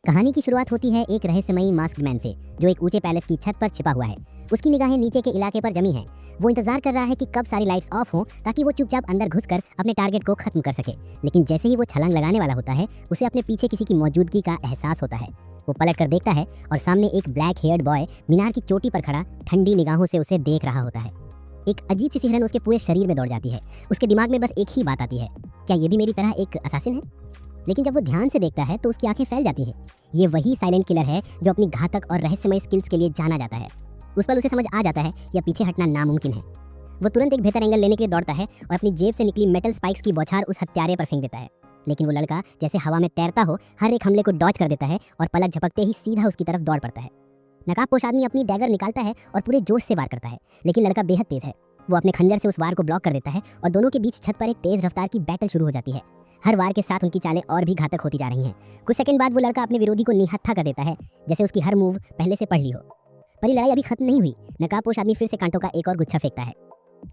कहानी की शुरुआत होती है एक रहस्यमयी मास्क्ड मैन से, जो एक ऊंचे पैलेस की छत पर छिपा हुआ है। उसकी निगाहें नीचे के इलाके पर जमी हैं। वो इंतजार कर रहा है कि कब सारी लाइट्स ऑफ हों ताकि वो चुपचाप अंदर घुसकर अपने टारगेट को खत्म कर सके। लेकिन जैसे ही वो छलांग लगाने वाला होता है, उसे अपने पीछे किसी की मौजूदगी का एहसास होता है। वो पलट कर देखता है और सामने एक ब्लैक हेयर्ड बॉय मीनार की चोटी पर खड़ा ठंडी निगाहों से उसे देख रहा होता है। एक अजीब सी सिहरन उसके पूरे शरीर में दौड़ जाती है। उसके दिमाग में बस एक ही बात आती है, क्या ये भी मेरी तरह एक असासिन है? लेकिन जब वो ध्यान से देखता है तो उसकी आंखें फैल जाती हैं। ये वही साइलेंट किलर है जो अपनी घातक और रहस्यमय स्किल्स के लिए जाना जाता है। उस पर उसे समझ आ जाता है कि अब पीछे हटना नामुमकिन है। वो तुरंत एक बेहतर एंगल लेने के लिए दौड़ता है और अपनी जेब से निकली मेटल स्पाइक्स की बौछार उस हत्यारे पर फेंक देता है। लेकिन वो लड़का जैसे हवा में तैरता हो हर एक हमले को डॉज कर देता है और पलक झपकते ही सीधा उसकी तरफ दौड़ पड़ता है। नकाबपोश आदमी अपनी डैगर निकालता है और पूरे जोश से वार करता है, लेकिन लड़का बेहद तेज है। वो अपने खंजर से उस वार को ब्लॉक कर देता है और दोनों के बीच छत पर एक तेज रफ्तार की बैटल शुरू हो जाती है। हर वार के साथ उनकी चालें और भी घातक होती जा रही हैं। कुछ सेकंड बाद वो लड़का अपने विरोधी को निहत्था कर देता है, जैसे उसकी हर मूव पहले से पढ़ ली हो। पर ये लड़ाई अभी खत्म नहीं हुई। नकाबपोश आदमी फिर से कांटों का एक और गुच्छा फेंकता है।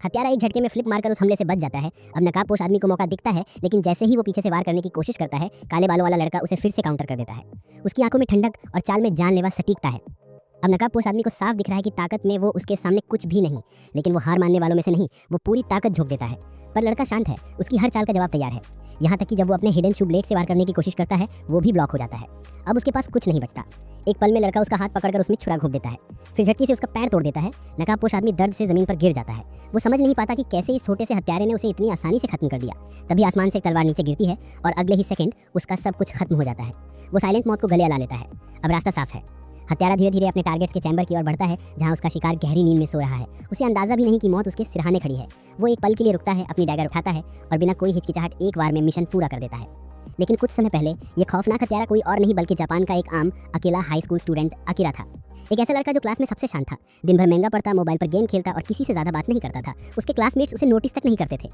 हत्यारा एक झटके में फ्लिप मारकर उस हमले से बच जाता है। अब नकाबपोश आदमी को मौका दिखता है, लेकिन जैसे ही वो पीछे से वार करने की कोशिश करता है, काले बालों वाला लड़का उसे फिर से काउंटर कर देता है। उसकी आंखों में ठंडक और चाल में जानलेवा सटीकता है। अब नकाबपोश आदमी को साफ दिख रहा है कि ताकत में वो उसके सामने कुछ भी नहीं, लेकिन वो हार मानने वालों में से नहीं, वो पूरी ताकत झोंक देता है। पर लड़का शांत है, उसकी हर चाल का जवाब तैयार है। यहाँ तक कि जब वो अपने हिडन शू ब्लेड से वार करने की कोशिश करता है, वो भी ब्लॉक हो जाता है। अब उसके पास कुछ नहीं बचता। एक पल में लड़का उसका हाथ पकड़कर उसमें छुरा घोंप देता है, फिर झटके से उसका पैर तोड़ देता है। नकाबपोश आदमी दर्द से जमीन पर गिर जाता है। वो समझ नहीं पाता कि कैसे इस छोटे से हत्यारे ने उसे इतनी आसानी से खत्म कर दिया। तभी आसमान से एक तलवार नीचे गिरती है और अगले ही सेकंड उसका सब कुछ खत्म हो जाता है। वो साइलेंट मौत को गले लगा लेता है। अब रास्ता साफ है। हत्यारा धीरे धीरे अपने टारगेट्स के चैम्बर की ओर बढ़ता है, जहां उसका शिकार गहरी नींद में सो रहा है। उसे अंदाजा भी नहीं कि मौत उसके सिरहाने खड़ी है। वो एक पल के लिए रुकता है, अपनी डैगर उठाता है और बिना कोई हिचकिचाहट एक बार में मिशन पूरा कर देता है। लेकिन कुछ समय पहले ये खौफनाक हत्यारा कोई और नहीं बल्कि जापान का एक आम अकेला हाई स्कूल स्टूडेंट अकीरा था। एक ऐसा लड़का जो क्लास में सबसे शांत था, दिन भर महंगा पढ़ता, मोबाइल पर गेम खेलता और किसी से ज़्यादा बात नहीं करता था। उसके क्लासमेट्स उसे नोटिस तक नहीं करते थे।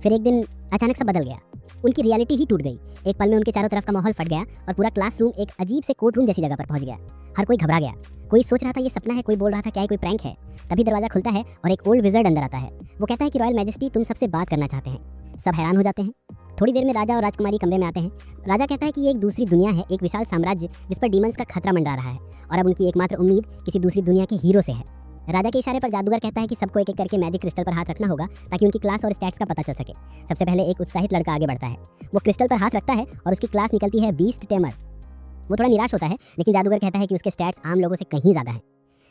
फिर एक दिन अचानक सब बदल गया। उनकी रियलिटी ही टूट गई। एक पल में उनके चारों तरफ का माहौल फट गया और पूरा क्लासरूम एक अजीब से कोर्ट रूम जैसी जगह पर पहुंच गया। हर कोई घबरा गया। कोई सोच रहा था ये सपना है, कोई बोल रहा था क्या ये कोई प्रैंक है। तभी दरवाजा खुलता है और एक ओल्ड विज़र्ड अंदर आता है। वो कहता है कि रॉयल मैजेस्टी, तुम सबसे बात करना चाहते हैं। सब हैरान हो जाते हैं। थोड़ी देर में राजा और राजकुमारी कमरे में आते हैं। राजा कहता है कि ये एक दूसरी दुनिया है, एक विशाल साम्राज्य जिस पर डीमंस का खतरा मंडरा रहा है और अब उनकी एकमात्र उम्मीद किसी दूसरी दुनिया के हीरो से है। राजा के इशारे पर जादूगर कहता है कि सबको एक एक करके मैजिक क्रिस्टल पर हाथ रखना होगा ताकि उनकी क्लास और स्टैट्स का पता चल सके। सबसे पहले एक उत्साहित लड़का आगे बढ़ता है। वो क्रिस्टल पर हाथ रखता है और उसकी क्लास निकलती है बीस्ट टेमर। वो थोड़ा निराश होता है, लेकिन जादूगर कहता है कि उसके स्टैट्स आम लोगों से कहीं ज़्यादा हैं।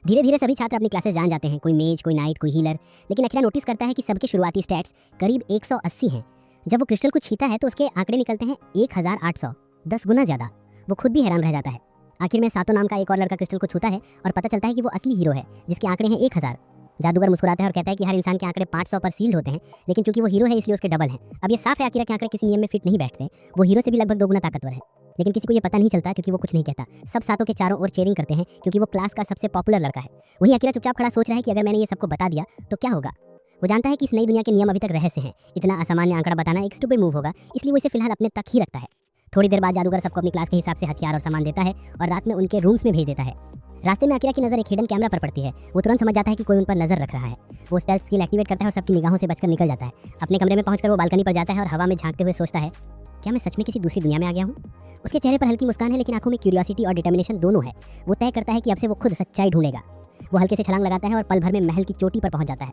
धीरे धीरे सभी छात्र अपनी क्लासेस जान जाते हैं, कोई मेज, कोई नाइट, कोई हीलर। लेकिन अखिरा नोटिस करता है कि सबके शुरुआती स्टैट्स करीब 180 हैं। जब वो क्रिस्टल को छीता है तो उसके आंकड़े निकलते हैं 1800, 10 गुना ज़्यादा। वो खुद भी हैरान रह जाता है। आखिर में सातो नाम का एक और लड़का क्रिस्टल को छूता है और पता चलता है कि वो असली हीरो है, जिसके आंकड़े हैं 1000। जादूगर मुस्कुराता है और कहता है कि हर इंसान के आंकड़े 500 पर सील्ड होते हैं, लेकिन क्योंकि वो हीरो है इसलिए उसके डबल हैं। अब ये साफ है आखिर के आंकड़े किसी नियम में फिट नहीं बैठते। वो हीरो से भी लगभग 2 गुना ताकतवर है, लेकिन किसी को ये पता नहीं चलता क्योंकि वो कुछ नहीं कहता। सब सातों के चारों ओर चेयरिंग करते हैं क्योंकि वो क्लास का सबसे पॉपुलर लड़का है। वहीं अकीरा चुपचाप खड़ा सोच रहा है कि अगर मैंने ये सबको बता दिया तो क्या होगा। वो जानता है कि इस नई दुनिया के नियम अभी तक रहस्य हैं। इतना असामान्य आंकड़ा बताना एक स्टूपिड मूव होगा, इसलिए वो इसे फिलहाल अपने तक ही रखता है। थोड़ी देर बाद जादूगर सबको अपनी क्लास के हिसाब से हथियार और सामान देता है और रात में उनके रूम्स में भेज देता है। रास्ते में अकीरा की नज़र एक हिडन कैमरा पर पड़ती है। वो तुरंत समझ जाता है कि कोई उन पर नजर रख रहा है। वो स्टेल्थ स्किल एक्टिवेट करता है और सबकी निगाहों से बचकर निकल जाता है। अपने कमरे में पहुंचकर वो बालकनी पर जाता है और हवा में झांकते हुए सोचता है, क्या मैं सच में किसी दूसरी दुनिया में आ गया हूँ? उसके चेहरे पर हल्की मुस्कान है, लेकिन आंखों में क्यूरियोसिटी और डिटर्मिनेशन दोनों है। वो तय करता है कि अब से वो खुद सच्चाई ढूंढेगा। वो हल्के से छलांग लगाता है और पल भर में महल की चोटी पर पहुंच जाता है।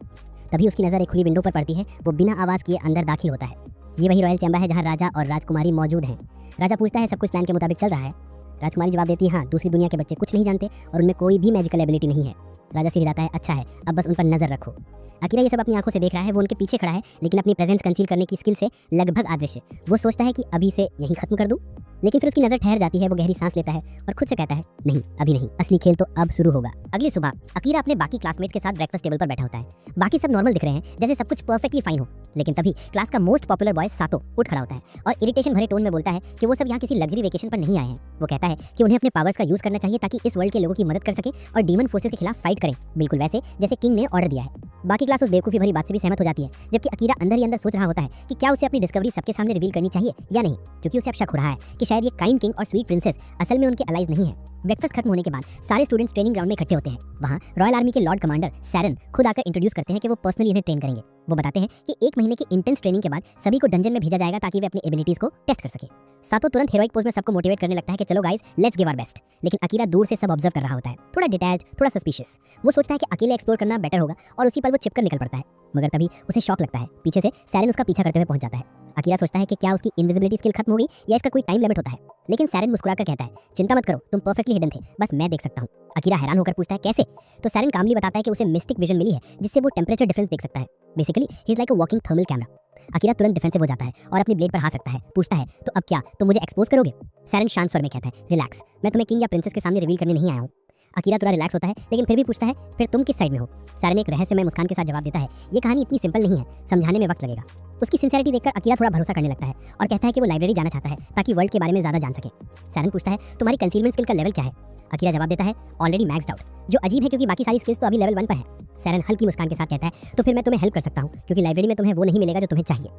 तभी उसकी नज़र एक खुली विंडो पर पड़ती है। वो बिना आवाज़ किए अंदर दाखिल होता है। ये वही रॉयल चैम्बर है जहाँ राजा और राजकुमारी मौजूद हैं। राजा पूछता है, सब कुछ प्लान के मुताबिक चल रहा है? राजकुमारी जवाब देती है, हाँ, दूसरी दुनिया के बच्चे कुछ नहीं जानते और उनमें कोई भी मैजिकल एबिलिटी नहीं है। राजा से हिलाता है, अच्छा है, अब बस उन पर नजर रखो। अकीरा ये सब अपनी आंखों से देख रहा है। वो उनके पीछे खड़ा है, लेकिन अपनी प्रेजेंस कंसील करने की स्किल से लगभग अदृश्य। वो सोचता है कि अभी से यहीं खत्म कर दूं, लेकिन फिर उसकी नजर ठहर जाती है। वो गहरी सांस लेता है और खुद से कहता है, नहीं, अभी नहीं, असली खेल तो अब शुरू होगा। अगली सुबह अकीरा अपने बाकी क्लासमेट्स के साथ ब्रेकफास्ट टेबल पर बैठा होता है। बाकी सब नॉर्मल दिख रहे हैं, जैसे सब कुछ परफेक्टली फाइन हो। लेकिन तभी क्लास का मोस्ट पॉपुलर बॉय सातो उठ खड़ा होता है और इरिटेशन भरे टोन में बोलता है कि वो सब यहाँ किसी लग्जरी वेकेशन पर नहीं आए हैं। वो कहता है कि उन्हें अपने पावर्स का यूज करना चाहिए ताकि इस वर्ल्ड के लोगों की मदद कर सके और डीमन फोर्सेस के खिलाफ फाइट करें, बिल्कुल वैसे जैसे किंग ने ऑर्डर दिया है। बाकी क्लास उस बेवकूफ़ी भरी बात से भी सहमत हो जाती है, जबकि अकीरा अंदर ही अंदर सोच रहा होता है कि क्या उसे अपनी डिस्कवरी सबके सामने रिवील करनी चाहिए या नहीं, क्योंकि उसे अब शक हो रहा है कि शायद ये काइंड किंग और स्वीट प्रिंसेस असल में उनके अलाइज नहीं है, ब्रेकफास्ट खत्म होने के बाद सारे स्टूडेंट्स ट्रेनिंग ग्राउंड में इकट्ठे होते हैं। वहाँ रॉयल आर्मी के लॉर्ड कमांडर सैरन खुद आकर इंट्रोड्यूस करते हैं कि वो पर्सनली इन्हें ट्रेन करेंगे। वो बताते हैं कि 1 महीने की इंटेंस ट्रेनिंग के बाद सभी को डंजन में भेजा जाएगा ताकि वे अपनी एबिलिटीज को टेस्ट कर सके। सातो तुरंत हीरोइक पोज में सबको मोटिवेट करने लगता है कि चलो guys let's give our best. लेकिन अकीरा दूर से सब ऑब्जर्व कर रहा होता है, थोड़ा डिटैच, थोड़ा सस्पिशियस। वो सोचता है कि अकेले एक्सप्लोर करना बेटर होगा और उसी पर वो छिपकर निकल पड़ता है। मगर तभी उसे शॉक लगता है, पीछे से सैरन उसका पीछा करते हुए पहुंच जाता है। अकीरा सोचता है कि क्या उसकी इनविजिबिलिटी स्किल खत्म हो गई या इसका कोई टाइम लिमिट होता है। लेकिन सैरन मुस्कुराकर कहता है, चिंता मत करो, तुम परफेक्टली हिडन थे, बस मैं देख सकता हूँ। अकीरा हैरान होकर पूछता है कैसे? तो सैरन कामली बताता है कि उसे मिस्टिक विजन मिली है जिससे वो टेम्परेचर डिफरेंस देख सकता है। Basically he is like a walking thermal camera. Akira तुरंत डिफेंसिव हो जाता है और अपनी ब्लेड पर हाथ रखता है, पूछता है तो अब क्या तुम मुझे एक्सपोज करोगे? सैरन शांत स्वर में कहता है, रिलैक्स, मैं तुम्हें किंग या प्रिंसेस के सामने रिवील करने नहीं आया हूँ। अकीरा थोड़ा रिलैक्स होता है लेकिन फिर भी पूछता है, फिर तुम किस साइड में हो? सैरन एक रहस्यमय मुस्कान के साथ जवाब देता है, ये कहानी इतनी सिंपल नहीं है, समझाने में वक्त लगेगा। उसकी सिंसियरिटी देखकर अकीरा थोड़ा भरोसा करने लगता है और कहता है कि वो लाइब्रेरी जाना चाहता है ताकि वर्ल्ड के बारे में ज्यादा जान सके। सैरन पूछता है, तुम्हारी कंसीलमेंट स्किल का लेवल क्या है? अकीरा जवाब देता है, ऑलरेडी मैक्स्ड आउट, जो अजीब है क्योंकि बाकी सारी स्किल्स तो अभी लेवल 1 पर है। सैरन हल्की मुस्कान के साथ कहता है, तो फिर मैं तुम्हें हेल्प कर सकता हूँ क्योंकि लाइब्रेरी में तुम्हें वो नहीं मिलेगा जो तुम्हें चाहिए।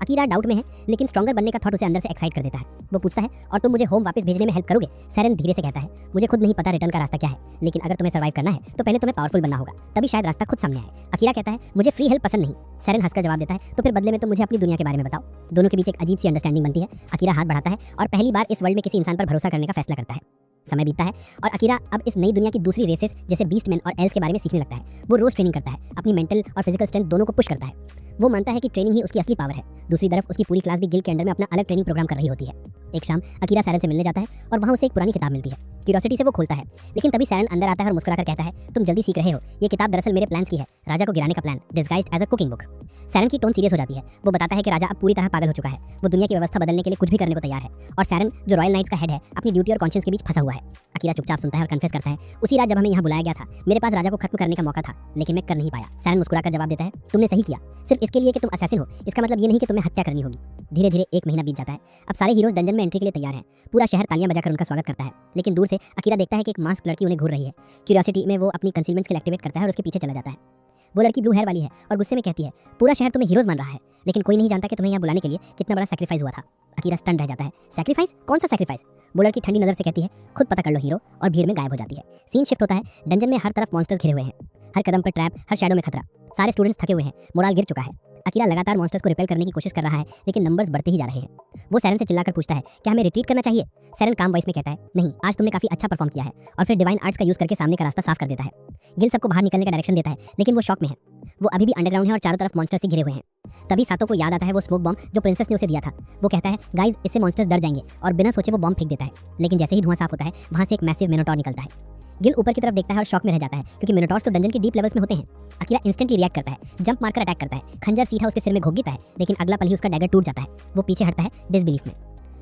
अकीरा डाउट में है लेकिन स्ट्रॉन्गर बनने का थॉट उसे अंदर से एक्साइट कर देता है। वो पूछता है, और तुम मुझे होम वापस भेजने में हेल्प करोगे? सैरन धीरे से कहता है, मुझे खुद नहीं पता रिटर्न का रास्ता क्या है, लेकिन अगर तुम्हें सर्वाइव करना है तो पहले तुम्हें पावरफुल बनना होगा, तभी शायद रास्ता खुद सामने आए। अकीरा कहता है, मुझे फ्री हेल्प पसंद नहीं। सैरन हंसकर जवाब देता है, तो फिर बदले में तुम मुझे अपनी दुनिया के बारे में बताओ। दोनों के बीच एक अजीब सी अंडरस्टैंडिंग बनती है। अकीरा हाथ बढ़ाता है और पहली बार इस वर्ल्ड में किसी इंसान पर भरोसा करने का फैसला करता है। समय बीतता है और अकीरा अब इस नई दुनिया की दूसरी रेसेस जैसे बीस्टमैन और एल्स के बारे में सीखने लगता है। वो रोज ट्रेनिंग करता है, अपनी मेंटल और फिजिकल स्ट्रेंथ दोनों को पुश करता है। वो मानता है कि ट्रेनिंग ही उसकी असली पावर है। दूसरी तरफ उसकी पूरी क्लास भी गिल्ड के अंडर में अपना अलग ट्रेनिंग प्रोग्राम कर रही होती है। एक शाम अकीरा सैरन से मिलने जाता है और वहाँ उसे एक पुरानी किताब मिलती है। क्यूरियोसिटी से वो खोलता है, लेकिन तभी सैरन अंदर आता है और मुस्कुराकर कहता है, तुम जल्दी सीख रहे हो, ये किताब दरअसल मेरे प्लान्स की है, राजा को गिराने का plan, disguised as a cooking book. सैरन की टोन सीरियस हो जाती है। वो बताता है कि राजा अब पूरी तरह पागल हो चुका है, वो दुनिया की व्यवस्था बदलने के लिए कुछ भी करने को तैयार है और सैरन जो रॉयल नाइट्स का हेड है अपनी ड्यूटी और कॉन्शियंस के बीच फंसा हुआ है। अकीरा चुपचाप सुनता है और कन्फेस करता है, उसी रात जब हमें यहाँ बुलाया गया था मेरे पास राजा को खत्म करने का मौका था लेकिन मैं कर नहीं पाया। सैरन मुस्कुराकर जवाब देता है, तुमने सही किया, सिर्फ इसके लिए कि तुम असैसिन हो, इसका मतलब ये नहीं कि तुम्हें हत्या करनी होगी। धीरे धीरे 1 महीना बीत जाता है। अब सारे हीरोज डंजन में एंट्री के लिए तैयार हैं। पूरा शहर तालियां बजाकर उनका स्वागत करता है, लेकिन दूर से अकीरा देखता है कि एक मास्क लड़की उन्हें घूर रही है। क्यूरियोसिटी में वो अपनी कंसीलमेंट स्किल एक्टिवेट करता है और उसके पीछे चला जाता है। वो लड़की ब्लू हेयर वाली है और गुस्से में कहती है, पूरा शहर तुम्हें हीरोज मान रहा है लेकिन कोई नहीं जानता कि तुम्हें यहाँ बुलाने के लिए कितना बड़ा सैक्रिफाइस हुआ था। अकीरा स्टन रह जाता है, सैक्रिफाइस? कौन सा सैक्रिफाइस? वो लड़की ठंडी नजर से कहती है, खुद पता कर लो हीरो, और भीड़ में गायब हो जाती है। सीन शिफ्ट होता है। डंजन में हर तरफ मॉन्स्टर्स घिरे हुए हैं, हर कदम पर ट्रैप, हर शैडो में खतरा। सारे स्टूडेंट्स थके हुए हैं, मोराल गिर चुका है। अकीरा लगातार मॉन्स्टर्स को रिपेल करने की कोशिश कर रहा है लेकिन नंबर्स बढ़ते ही जा रहे हैं। वो सैरन से चिल्लाकर पूछता है, क्या हमें रिट्रीट करना चाहिए? सैरन काम वॉइस में कहता है, नहीं, आज तुमने काफी अच्छा परफॉर्म किया है, और फिर डिवाइन आर्ट्स का यूज करके सामने का रास्ता साफ कर देता है। गिल सबको बाहर निकलने का डायरेक्शन देता है लेकिन वो शॉक में है। वो अभी भी अंडरग्राउंड है और चारों तरफ मॉन्स्टर्स से घिरे हुए हैं। तभी सातो को याद आता है वो स्मोक बॉम्ब जो प्रिंसेस ने उसे दिया था। वो कहता है, गाइस इससे मॉन्स्टर्स डर जाएंगे, और बिना सोचे वो बॉम्ब फेंक देता है। लेकिन जैसे ही धुआं साफ होता है वहां से एक मैसिव मिनोटॉर निकलता है। गिल ऊपर की तरफ देखता है और शॉक में रह जाता है क्योंकि मिनोटॉर्स तो डंजन के डीप लेवल्स में होते हैं। अकीरा इंस्टेंटली रिएक्ट करता है, जंप मारकर अटैक करता है, खंजर सीधा उसके सिर में घोंक देता है, लेकिन अगला पल ही उसका डैगर टूट जाता है। वो पीछे हटता है डिसबिलीफ में।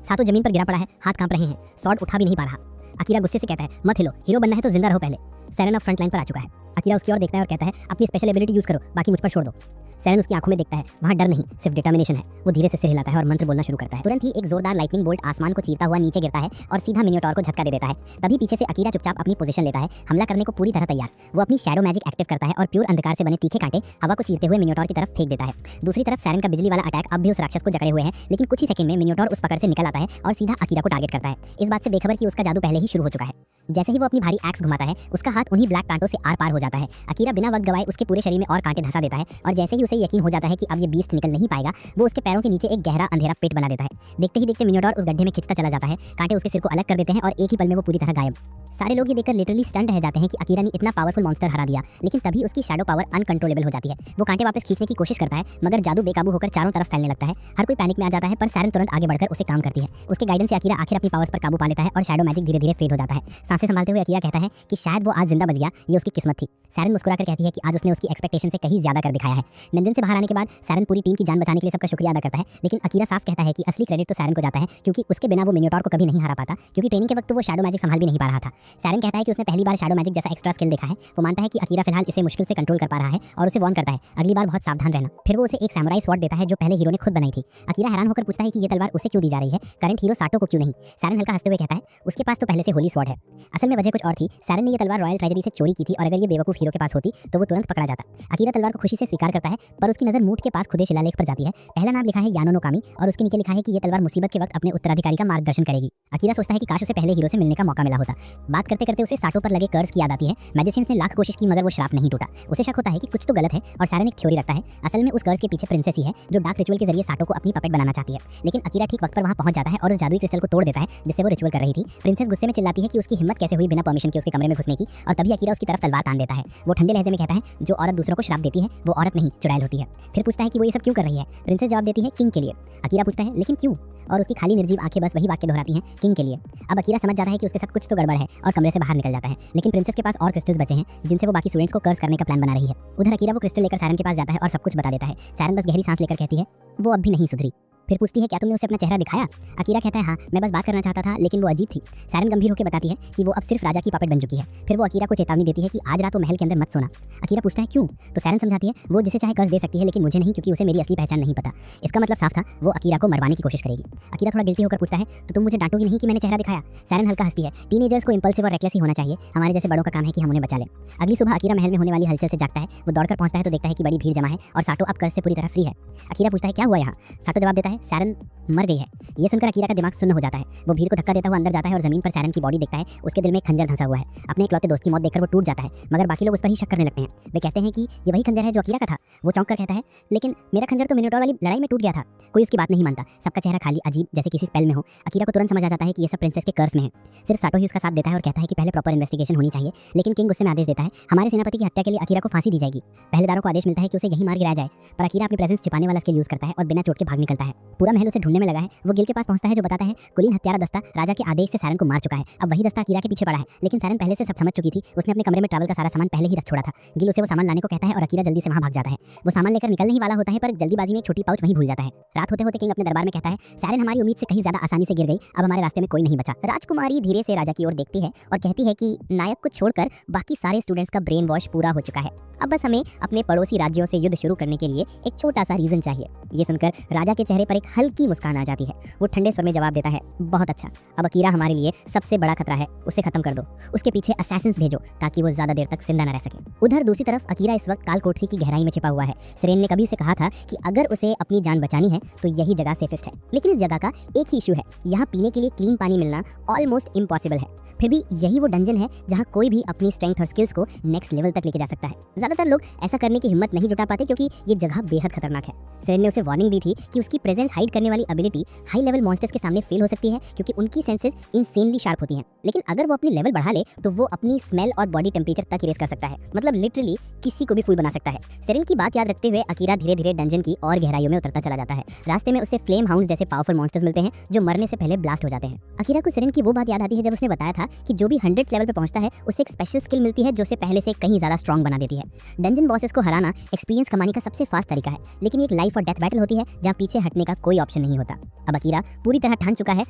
सातो जमीन पर गिरा पड़ा है, हाथ कांप रहे हैं, स्वॉर्ड उठा भी नहीं पा रहा। अकीरा गुस्से से कहता है, मत हिलो, हीरो बनना है तो जिंदा रहो पहले। सैरन अब फ्रंट लाइन पर आ चुका है। अकीरा उसकी ओर देखता है और कहता है, अपनी स्पेशल एबिलिटी यूज करो, बाकी मुझ पर छोड़ दो। सैरन उसकी आंखों में देखता है, वहाँ डर नहीं, सिर्फ डिटर्मिनेशन है। वो धीरे से सिर हिलाता है और मंत्र बोलना शुरू करता है। तुरंत ही एक जोरदार लाइटनिंग बोल्ट आसमान को चीरता हुआ नीचे गिरता है और सीधा मिनियोटॉर को झटका दे देता है। तभी पीछे से अकीरा चुपचाप अपनी पोजीशन लेता है, हमला करने को पूरी तरह तैयार। वो अपनी शैडो मैजिक एक्टिव करता है और प्योर अंधकार से बने तीखे कांटे हवा को चीरते हुए मिनियोटॉर की तरफ फेंक देता है। दूसरी तरफ सैरन का बिजली वाला अटैक अब भी उस राक्षस को जकड़े हुए हैं, लेकिन कुछ ही सेकंड में मिनियोटॉर उस पकड़ से निकल आता है और सीधा अकीरा को टारगेट करता है, इस बात से बेखबर कि उसका जादू पहले ही शुरू हो चुका है। जैसे ही वो अपनी भारी एक्स घुमाता है उसका हाथ उन्हीं ब्लैक कांटों से आर पार हो जाता है। अकीरा बिना वक्त गवाए उसके पूरे शरीर में और कांटे धंसा देता है और जैसे ही उसे यकीन हो जाता है कि अब ये बीस्ट निकल नहीं पाएगा, वो उसके पैरों के नीचे एक गहरा अंधेरा पेट बना देता है। देखते ही देखते मिनियोटॉर उस गड्ढे में खिंचता चला जाता है, कांटे उसके सिर को अलग कर देते हैं और एक ही पल में वो पूरी तरह गायब। सारे लोग ये देखकर लिटरली स्टंट रह जाते हैं कि अकीरा ने इतना पावरफुल मॉन्स्टर हरा दिया, लेकिन तभी उसकी शैडो पावर अनकंट्रोलेबल हो जाती है। वो कांटे वापस खींचने की कोशिश करता है मगर जादू बेकाबू होकर चारों तरफ फैलने लगता है। हर कोई पैनिक में आ जाता है पर सैरन तुरंत आगे बढ़कर उसे काम करती है। उसके गाइडेंस से अकीरा आखिर अपनी पावर्स पर काबू पा लेता है और शैडो मैजिक धीरे धीरे फेड हो जाता है। सांसें संभालते हुए अकीरा कहता है कि शायद वो आज जिंदा बच गया, ये उसकी किस्मत थी। सैरन मुस्कुराकर कहती है कि आज उसने उसकी एक्सपेक्टेशन से कहीं ज्यादा कर दिखाया है। नंजन से बाहर आने के बाद सैरन पूरी टीम की जान बचाने के लिए सबका शुक्रिया अदा करता है, लेकिन अकीरा साफ कहता है कि असली क्रेडिट तो सैरन को जाता है क्योंकि उसके बिना वो मिनियोटॉर को कभी नहीं हरा पाता, क्योंकि ट्रेनिंग के वक्त तो वो शैडो मैजिक संभाल भी नहीं पा रहा था। सैरन कहता है कि उसने पहली बार शैडो मैजिक जैसा एक्स्ट्रा स्किल देखा है। वो मानता है कि अकीरा फिलहाल इसे मुश्किल से कंट्रोल कर पा रहा है और उसे वार्न करता है, अगली बार बहुत सावधान रहना। फिर वो उसे एक सैमुराई स्वॉर्ड देता है जो पहले हीरो ने खुद बनाई थी। अकीरा हैरान होकर पूछता है कि ये तलवार उसे क्यों दी जा रही है, करंट हीरो साटो को क्यों नहीं? सैरन हल्का हंसते हुए कहता है, उसके पास तो पहले से होली स्वॉर्ड है। असल में वजह कुछ और थी। सैरन ने ये तलवार रॉयल ट्रेजरी से चोरी की थी और अगर ये बेवकूफ हीरो के पास होती तो वो तुरंत पकड़ा जाता। अकीरा तलवार को खुशी से स्वीकार करता है पर उसकी नजर मूठ के पास खुदे शिलालेख पर जाती है। पहला नाम लिखा है यानो नो कामी और उसके नीचे लिखा है कि ये तलवार मुसीबत के वक्त अपने उत्तराधिकारी का मार्गदर्शन करेगी। अकीरा सोचता है कि काश उसे पहले हीरो से मिलने का मौका मिला होता। बात करते करते उसे साटो पर लगे कर्स की याद आती है। मैजिशियंस ने लाख कोशिश की मगर वो श्राप नहीं टूटा। उसे शक होता है कि कुछ तो गलत है और सारन एक थ्योरी रखता है असल में उस कर्स के पीछे प्रिंसेस ही है जो डार्क रिचुअल के जरिए साटो को अपनी पपेट बनाना चाहती है। लेकिन अकीरा ठीक वक्त पर वहां पहुंच जाता है और उस जादुई क्रिस्टल को तोड़ देता है जिससे वो रिचुअल कर रही थी। प्रिंसेस गुस्से में चिल्लाती है कि उसकी हिम्मत कैसे हुई बिना परमिशन के उसके कमरे में घुसने की, और तभी अकीरा उसकी तरफ तलवार तान देता है। वो ठंडे लहजे में कहता है जो औरत दूसरों को श्राप देती है वो औरत नहीं चुड़ैल होती है। फिर पूछता है कि वो ये सब क्यों कर रही है। प्रिंसेस जवाब देती है किंग के लिए। अकीरा पूछता है लेकिन क्यों, और उसकी खाली निर्जीव आंखें बस वही वाक्य दोहराती हैं किंग के लिए। अब अकीरा समझ जाता है कि उसके साथ कुछ तो गड़बड़ है और कमरे से बाहर निकल जाता है। लेकिन प्रिंसेस के पास और क्रिस्टल्स बचे हैं जिनसे वो बाकी स्टूडेंट्स को कर्स करने का प्लान बना रही है। उधर अकीरा वो क्रिस्टल लेकर सारन के पास जाता है और सब कुछ बता देता है। सारन बस गहरी सांस लेकर कहती है वो अब भी नहीं सुधरी। फिर पूछती है क्या तुमने उसे अपना चेहरा दिखाया। अकीरा कहता है हाँ, मैं बस बात करना चाहता था लेकिन वो अजीब थी। सारन गंभीर होकर बताती है कि वो अब सिर्फ राजा की पपेट बन चुकी है। फिर वो अकीरा को चेतावनी देती है कि आज रात वो महल के अंदर मत सोना। अकीरा पूछता है क्यों, तो सारन समझाती है वो जिसे चाहे कर्ज दे सकती है लेकिन मुझे नहीं, क्योंकि उसे मेरी असली पहचान नहीं पता। इसका मतलब साफ था वो अकीरा को मरवाने की कोशिश करेगी। अकीरा थोड़ा गिल्टी होकर पूछता है तो तुम मुझे डांटोगी नहीं कि मैंने चेहरा दिखाया। सारन हल्का हंसती है। टीनेजर्स को इंपल्सिव और रेकलेस ही होना चाहिए, हमारे जैसे बड़ों का काम है कि हम उन्हें बचा लें। अगली सुबह अकीरा महल में होने वाली हलचल से जागता है। वो दौड़कर पहुंचता है तो देखता है कि बड़ी भीड़ जमा है और साटो अब कर्ज से पूरी तरह फ्री है। अकीरा पूछता है क्या हुआ यहाँ। साटो जवाब देता है सारन मर गई है। ये सुनकर अकीरा का दिमाग सुन्न हो जाता है। वो भीड़ को धक्का देता हुआ अंदर जाता है और जमीन पर सारन की बॉडी देखता है। उसके दिल में एक खंजर धंसा हुआ है। अपने इकलौते दोस्त की मौत देखकर वो टूट जाता है, मगर बाकी लोग उस पर ही शक करने लगते हैं। वे कहते हैं कि ये वही खंजर है जो अकीरा का था। वो चौंक कर कहता है लेकिन मेरा खंजर तो मिनोटॉर वाली लड़ाई में टूट गया था। कोई उसकी बात नहीं मानता। सबका चेहरा खाली अजीब जैसे किसी स्पेल में हो। अकीरा को तुरंत समझ आ जाता है कि ये सब प्रिंसेस के कर्स में है। सिर्फ साटो ही उसका साथ देता है और कहता है कि पहले प्रॉपर इन्वेस्टिगेशन होनी चाहिए। लेकिन किंग गुस्से में आदेश देता है हमारे सेनापति की हत्या के लिए अकीरा को फांसी दी जाएगी। पहलेदारों को आदेश मिलता है कि उसे यहीं मार गिराया जाए, पर अकीरा अपनी प्रेजेंस छिपाने वाला स्किल यूज करता है और बिना चोट के भाग निकलता है। पूरा महल उसे ढूंढने में लगा है। वो गिल के पास पहुंचता है जो बताता है कुलीन हत्यारा दस्ता राजा के आदेश से सारन को मार चुका है। अब वही दस्ता अकीरा के पीछे पड़ा है। लेकिन सारन पहले से सब समझ चुकी थी। उसने अपने कमरे में ट्रैवल का सारा सामान पहले ही रख छोड़ा था। गिल उसे वो सामान लाने को कहता है और अकीरा जल्दी से वहां भाग जाता है। वो सामान लेकर निकलने ही वाला होता है पर जल्दीबाजी में एक छोटी पाउच वहीं भूल जाता है। रात होते होते किंग अपने दरबार में कहता है सारन हमारी उम्मीद से कहीं ज्यादा आसानी से गिर गई, अब हमारे रास्ते में कोई नहीं बचा। राजकुमारी धीरे से राजा की ओर देखती है और कहती है कि नायक को छोड़कर बाकी सारे स्टूडेंट्स का ब्रेन वॉश पूरा हो चुका है। अब बस हमें अपने पड़ोसी राज्यों से युद्ध शुरू करने के लिए एक छोटा सा रीजन चाहिए। ये सुनकर राजा के चेहरे पर एक हल्की मुस्कान आ जाती है। वो ठंडे स्वर में जवाब देता है बहुत अच्छा, अब अकीरा हमारे लिए सबसे बड़ा खतरा है, उसे खत्म कर दो। उसके पीछे असैसिन्स भेजो ताकि वो ज्यादा देर तक जिंदा न रह सके। उधर दूसरी तरफ अकीरा इस वक्त काल कोठरी की गहराई में छिपा हुआ है। सिरेन ने कभी उसे कहा था कि अगर उसे अपनी जान बचानी है तो यही जगह सेफेस्ट है। लेकिन इस जगह का एक ही इशू है, यहाँ पीने के लिए क्लीन पानी मिलना ऑलमोस्ट इम्पॉसिबल है। फिर भी यही वो डंजन है जहाँ कोई भी अपनी स्ट्रेंथ और स्किल्स को नेक्स्ट लेवल तक लेके जा सकता है। ज्यादातर लोग ऐसा करने की हिम्मत नहीं जुटा पाते क्योंकि ये जगह बेहद खतरनाक है। सिरेन ने उसे वार्निंग दी थी कि उसकी प्रेजेंस हाइड करने वाली एबिलिटी हाई लेवल मॉन्स्टर्स के सामने फेल हो सकती है क्योंकि उनकी सेंसेस इनसेनली शार्प होती हैं। लेकिन अगर वो अपनी लेवल बढ़ा ले तो वो अपनी स्मेल और बॉडी टेम्परेचर तक इरेज कर सकता है, मतलब लिटरली किसी को भी फूल बना सकता है। सिरेन की बात याद रखते हुए अकीरा धीरे धीरे डंजन की और गहराइयों में उतरता चला जाता है। रास्ते में उसे फ्लेम हाउंड्स जैसे पावरफुल मॉन्स्टर्स मिलते हैं जो मरने से पहले ब्लास्ट हो जाते हैं। अकीरा को सिरेन की वो बात याद आती है जब उसने बताया था कि जो भी 100 लेवल पे पहुंचता है उसे एक स्पेशल स्किल मिलती है जो उसे पहले से कहीं ज्यादा स्ट्रॉन्ग बना देती है। डंजन बॉसेस को हराना एक्सपीरियंस कमाने का सबसे फास्ट तरीका है, लेकिन ये एक लाइफ और डेथ बैटल होती है जहाँ पीछे हटने का कोई ऑप्शन नहीं होता। अब अकीरा पूरी तरह ठान चुका है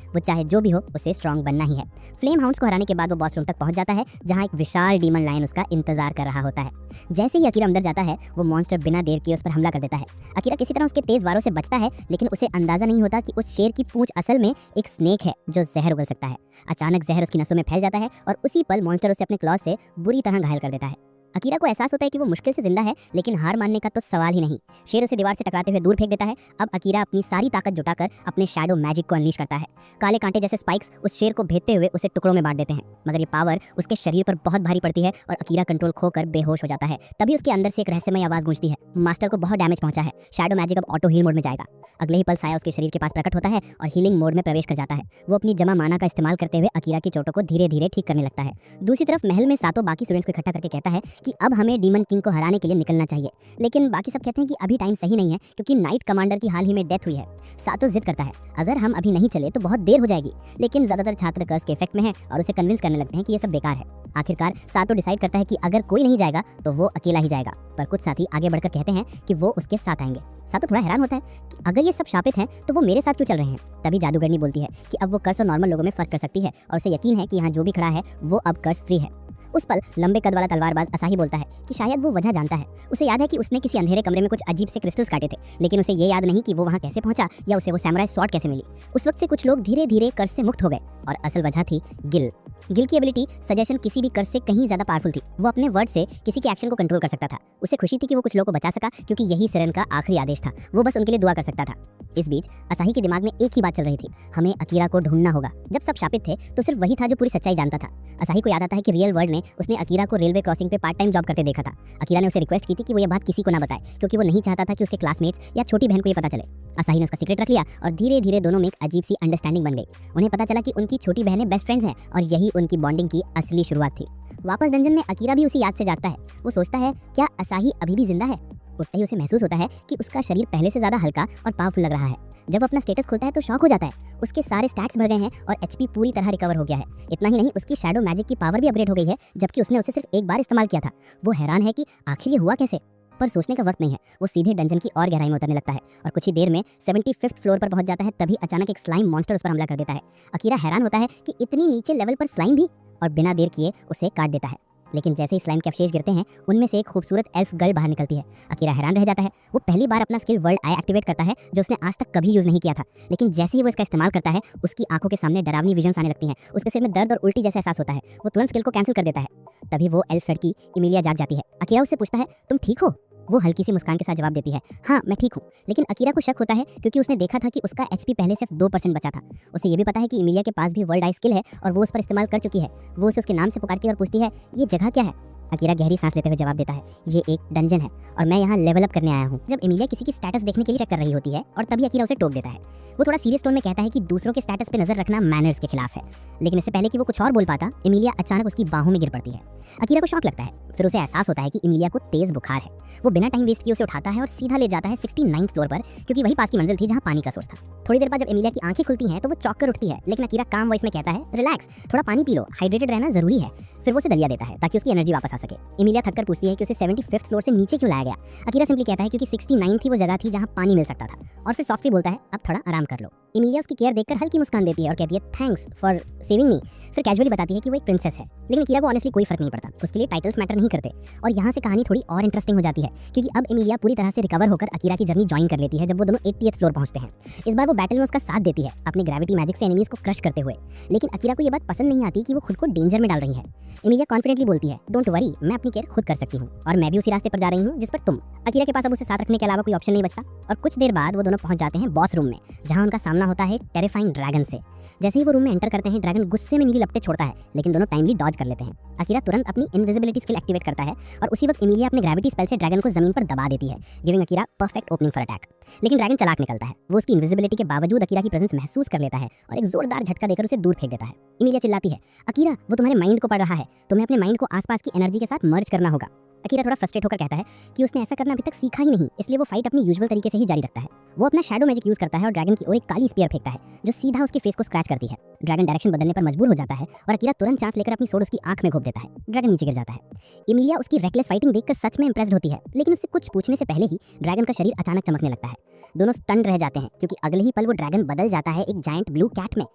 वो चाहे जो भी हो उसे स्ट्रॉन्ग बनना ही है। फ्लेम हाउंड्स को हराने के बाद वो बॉस रूम तक पहुंच जाता है जहाँ एक विशाल डीमन लायन उसका इंतजार कर रहा होता है। जैसे ही अकीरा अंदर जाता है वो मॉन्स्टर बिना देर किए उस पर हमला कर देता है। अकीरा किसी तरह उसके तेज वारों से बचता है, लेकिन उसे अंदाजा नहीं होता कि उस शेर की पूंछ असल में एक स्नेक है जो जहर उगल सकता है। अचानक जहर उसकी नसों में फैल जाता है और उसी पल मॉन्स्टर उसे अपने क्लॉज से बुरी तरह घायल कर देता है। अकीरा को एहसास होता है कि वो मुश्किल से जिंदा है, लेकिन हार मानने का तो सवाल ही नहीं। शेर उसे दीवार से टकराते हुए दूर फेंक देता है। अब अकीरा अपनी सारी ताकत जुटाकर अपने शैडो मैजिक को अनलीश करता है। काले कांटे जैसे स्पाइक्स उस शेर को भेदते हुए उसे टुकड़ों में बांट देते हैं, मगर ये पावर उसके शरीर पर बहुत भारी पड़ती है और अकीरा कंट्रोल खोकर बेहोश हो जाता है। तभी उसके अंदर से एक रहस्यमय आवाज गूंजती है, मास्टर को बहुत डैमेज पहुंचा है, शैडो मैजिक अब ऑटो हील मोड में जाएगा। अगले ही पल साया उसके शरीर के पास प्रकट होता है और हीलिंग मोड में प्रवेश कर जाता है। वो अपनी जमा माना का इस्तेमाल करते हुए अकीरा की चोटों को धीरे धीरे ठीक करने लगता है। दूसरी तरफ महल में सातो बाकी स्टूडेंट्स को इकट्ठा करके कहता है कि अब हमें डीमन किंग को हराने के लिए निकलना चाहिए, लेकिन बाकी सब कहते हैं कि अभी टाइम सही नहीं है क्योंकि नाइट कमांडर की हाल ही में डेथ हुई है। सातो जिद करता है अगर हम अभी नहीं चले तो बहुत देर हो जाएगी, लेकिन ज्यादातर छात्र कर्स के इफेक्ट में है और उसे कन्विंस करने लगते हैं कि ये सब बेकार है। आखिरकार सातो डिसाइड करता है कि अगर कोई नहीं जाएगा तो वो अकेला ही जाएगा, पर कुछ साथी आगे बढ़कर कहते हैं कि वो उसके साथ आएंगे। सातो थोड़ा हैरान होता है कि अगर ये सब शापित हैं तो वो मेरे साथ क्यों चल रहे हैं। तभी जादूगरनी बोलती है कि अब वो कर्स और नॉर्मल लोगों में फर्क कर सकती है और उसे यकीन है कि यहाँ जो भी खड़ा है वो अब कर्स फ्री है। उस पल लंबे कद वाला तलवारबाज असाही बोलता है कि शायद वो वजह जानता है। उसे याद है कि उसने किसी अंधेरे कमरे में कुछ अजीब से क्रिस्टल्स काटे थे, लेकिन उसे ये याद नहीं कि वो वहाँ कैसे पहुंचा या उसे वो सैमुराई स्वॉर्ड कैसे मिली। उस वक्त से कुछ लोग धीरे धीरे कर्स से मुक्त हो गए और असल वजह थी गिल। गिल की एबिलिटी सजेशन किसी भी कर्ज से कहीं ज्यादा पावरफुल थी। वो अपने वर्ड से किसी के एक्शन को कंट्रोल कर सकता था। उसे खुशी थी कि वो कुछ लोगों को बचा सका, क्योंकि यही सिरन का आखिरी आदेश था। वो बस उनके लिए दुआ कर सकता था। इस बीच असाही के दिमाग में एक ही बात चल रही थी, हमें अकीरा को ढूंढना होगा। जब सब शापित थे तो सिर्फ वही था जो पूरी सच्चाई जानता था। असाही को याद आता है कि रियल वर्ल्ड ने उसने अकीरा को रेलवे क्रॉसिंग पे पार्ट टाइम जॉब करते देखा था। अकीरा ने उसे रिक्वेस्ट की थी कि वो ये बात किसी को ना बताए, क्योंकि वो नहीं चाहता था कि उसके क्लासमेट्स या छोटी बहन को ये पता चले। असाही ने उसका सीक्रेट रख लिया और धीरे धीरे दोनों में एक अजीब सी अंडरस्टैंडिंग बन गई। उन्हें पता चला कि उनकी छोटी बहनें बेस्ट फ्रेंड्स हैं और यही उनकी बॉन्डिंग की असली शुरुआत थी। वापस डंजन में अकीरा भी उसी याद से जागता है। वो सोचता है, क्या असाही अभी भी जिंदा है? उठते ही उसे महसूस होता है कि उसका शरीर पहले से ज्यादा हल्का और पावरफुल लग रहा है। जब अपना स्टेटस खुलता है तो शॉक हो जाता है। उसके सारे स्टैट्स बढ़ गए हैं और एचपी पूरी तरह रिकवर हो गया है। इतना ही नहीं, उसकी शैडो मैजिक की पावर भी अपग्रेड हो गई है, जबकि उसने उसे सिर्फ एक बार इस्तेमाल किया था। वो हैरान है कि आखिर ये हुआ कैसे, पर सोचने का वक्त नहीं है। वो सीधे डंजन की और गहराई में उतरने लगता है और कुछ ही देर में 75th फ्लोर पर पहुंच जाता है। तभी अचानक एक स्लाइम मॉन्स्टर उस पर हमला कर देता है। अकीरा हैरान होता है कि इतनी नीचे लेवल पर स्लाइम भी, और बिना देर किए उसे काट देता है। लेकिन जैसे ही स्लाइम के अवशेष गिरते हैं, उनमें से एक खूबसूरत एल्फ गर्ल बाहर निकलती है। अकीरा हैरान रह जाता है। वो पहली बार अपना स्किल वर्ल्ड आई एक्टिवेट करता है, जो उसने आज तक कभी यूज नहीं किया था। लेकिन जैसे ही वो इसका इस्तेमाल करता है, उसकी आंखों के सामने डरावनी विजन्स आने लगती हैं। उसके सिर में दर्द और उल्टी जैसा एहसास होता है। वो तुरंत स्किल को कैंसिल कर देता है। तभी वो एल्फ लड़की इमिलिया जाग जाती है। अकीरा उससे पूछता है, तुम ठीक हो? वो हल्की सी मुस्कान के साथ जवाब देती है, हाँ मैं ठीक हूँ। लेकिन अकीरा को शक होता है, क्योंकि उसने देखा था कि उसका एचपी पहले सिर्फ 2% बचा था। उसे ये भी पता है कि इमिलिया के पास भी वर्ल्ड आई स्किल है और वो उस पर इस्तेमाल कर चुकी है। वो उसे उसके नाम से पुकारती है और पूछती है, ये जगह क्या है? अकीरा गहरी सांस लेते हुए जवाब देता है, ये एक डंजन है और मैं यहाँ लेवल अप करने आया हूँ। जब इमिलिया किसी की स्टेटस देखने के लिए चेक कर रही होती है और तभी अकीरा उसे टोक देता है। वो थोड़ा सीरियस टोन में कहता है कि दूसरों के स्टेटस पे नजर रखना मैनर्स के खिलाफ है। लेकिन इससे पहले कि वो कुछ और बोल पाता, इमिलिया अचानक उसकी बाहों में गिर पड़ती है। अकीरा को शॉक लगता है। फिर उसे एहसास होता है कि इमिलिया को तेज बुखार है। वो बिना टाइम वेस्ट किए उसे उठाता है और सीधा ले जाता है 69th फ्लोर पर, क्योंकि वही पास की मंजिल थी जहाँ पानी का सोर्स था। थोड़ी देर बाद जब इमिलिया की आंखें खुलती हैं तो वो चौंक कर उठती है। लेकिन अकीरा काम वॉइस में कहता है, रिलैक्स, थोड़ा पानी पी लो, हाइड्रेटेड रहना जरूरी है। फिर वो उसे दलिया देता है ताकि उसकी एनर्जी वापस आ सके। इमिलिया थककर पूछती है कि उसे 75th फ्लोर से नीचे क्यों लाया गया। अकीरा सिंपली कहता है क्योंकि 69 थी वो जगह थी जहाँ पानी मिल सकता था। और फिर सॉफ्टली बोलता है, अब थोड़ा आराम कर लो। इमिलिया उसकी केयर देखकर हल्की मुस्कान देती है और कहती है, थैंक्स फॉर सेविंग मी। फिर कैजुअली बताती है कि वो एक प्रिंसेस है। लेकिन अकीरा को ऑनेस्टली कोई फर्क नहीं पड़ता, उसके लिए टाइटल्स मैटर नहीं करते। और यहाँ से कहानी थोड़ी और इंटरेस्टिंग हो जाती है, क्योंकि अब इमिलिया पूरी तरह से रिकवर होकर अकीरा की जर्नी ज्वाइन कर लेती है। जब वो दोनों 80th फ्लोर पहुंचते हैं, इस बार वो बैटल में उसका साथ देती है, अपनी ग्रेविटी मैजिक से एनिमीज को क्रश करते हुए। लेकिन अकीरा को ये बात पसंद नहीं आती कि वो खुद को डेंजर में डाल रही है। इमिलिया कॉन्फिडेंटली बोलती है, डोंट वरी, मैं अपनी केयर खुद कर सकती हूँ और मैं भी उसी रास्ते पर जा रही हूँ जिस पर तुम। अकीरा के पास अब उसे साथ रखने के अलावा कोई ऑप्शन नहीं बचता और कुछ देर बाद वो दोनों पहुंच जाते हैं बॉस रूम में, जहाँ उनका सामना होता है टेरिफाइंग ड्रैगन से। जैसे ही वो रूम में एंटर करते हैं, ड्रैगन गुस्से में नीली लपटें छोड़ता है, लेकिन दोनों टाइमली डॉज कर लेते हैं। अकीरा तुरंत अपनी इनविजिबिलिटी स्किल एक्टिवेट करता है और उसी वक्त इमिलिया अपने ग्रेविटी स्पेल से ड्रैगन को जमीन पर दबा देती है, giving Akira perfect opening for attack. लेकिन ड्रैगन चालाक निकलता है। वो उसकी इनविजिबिलिटी के बावजूद अकीरा की प्रेजेंस महसूस कर लेता है और एक जोरदार झटका देकर उसे दूर फेंक देता है। इमिलिया चिल्लाती है, अकीरा वो तुम्हारे माइंड को पढ़ रहा है, तुम्हें अपने माइंड को आसपास की एनर्जी के साथ मर्ज करना होगा। अकीरा थोड़ा फ्रस्ट्रेट होकर कहता है कि उसने ऐसा करना अभी तक सीखा ही नहीं, इसलिए वो फाइट अपनी यूजुअल तरीके से ही जारी रखता है। वो अपना शैडो मैजिक यूज करता है और ड्रैगन की ओर एक काली स्पीयर फेंकता है, जो सीधा उसके फेस को स्क्रैच करती है। ड्रैगन डायरेक्शन बदलने पर मजबूर हो जाता है और अकीरा तुरंत चांस लेकर अपनी सोड उसकी आंख में घोप देता है। ड्रैगन नीचे गिर जाता है। इमिलिया उसकी रेकलेस फाइटिंग देखकर सच में इंप्रेस्ड होती है, लेकिन उससे कुछ पूछने से पहले ही ड्रैगन का शरीर अचानक चमकने लगता है। दोनों स्टन रह जाते हैं, क्योंकि अगले ही पल वो ड्रैगन बदल जाता है एक जायंट ब्लू कैट में।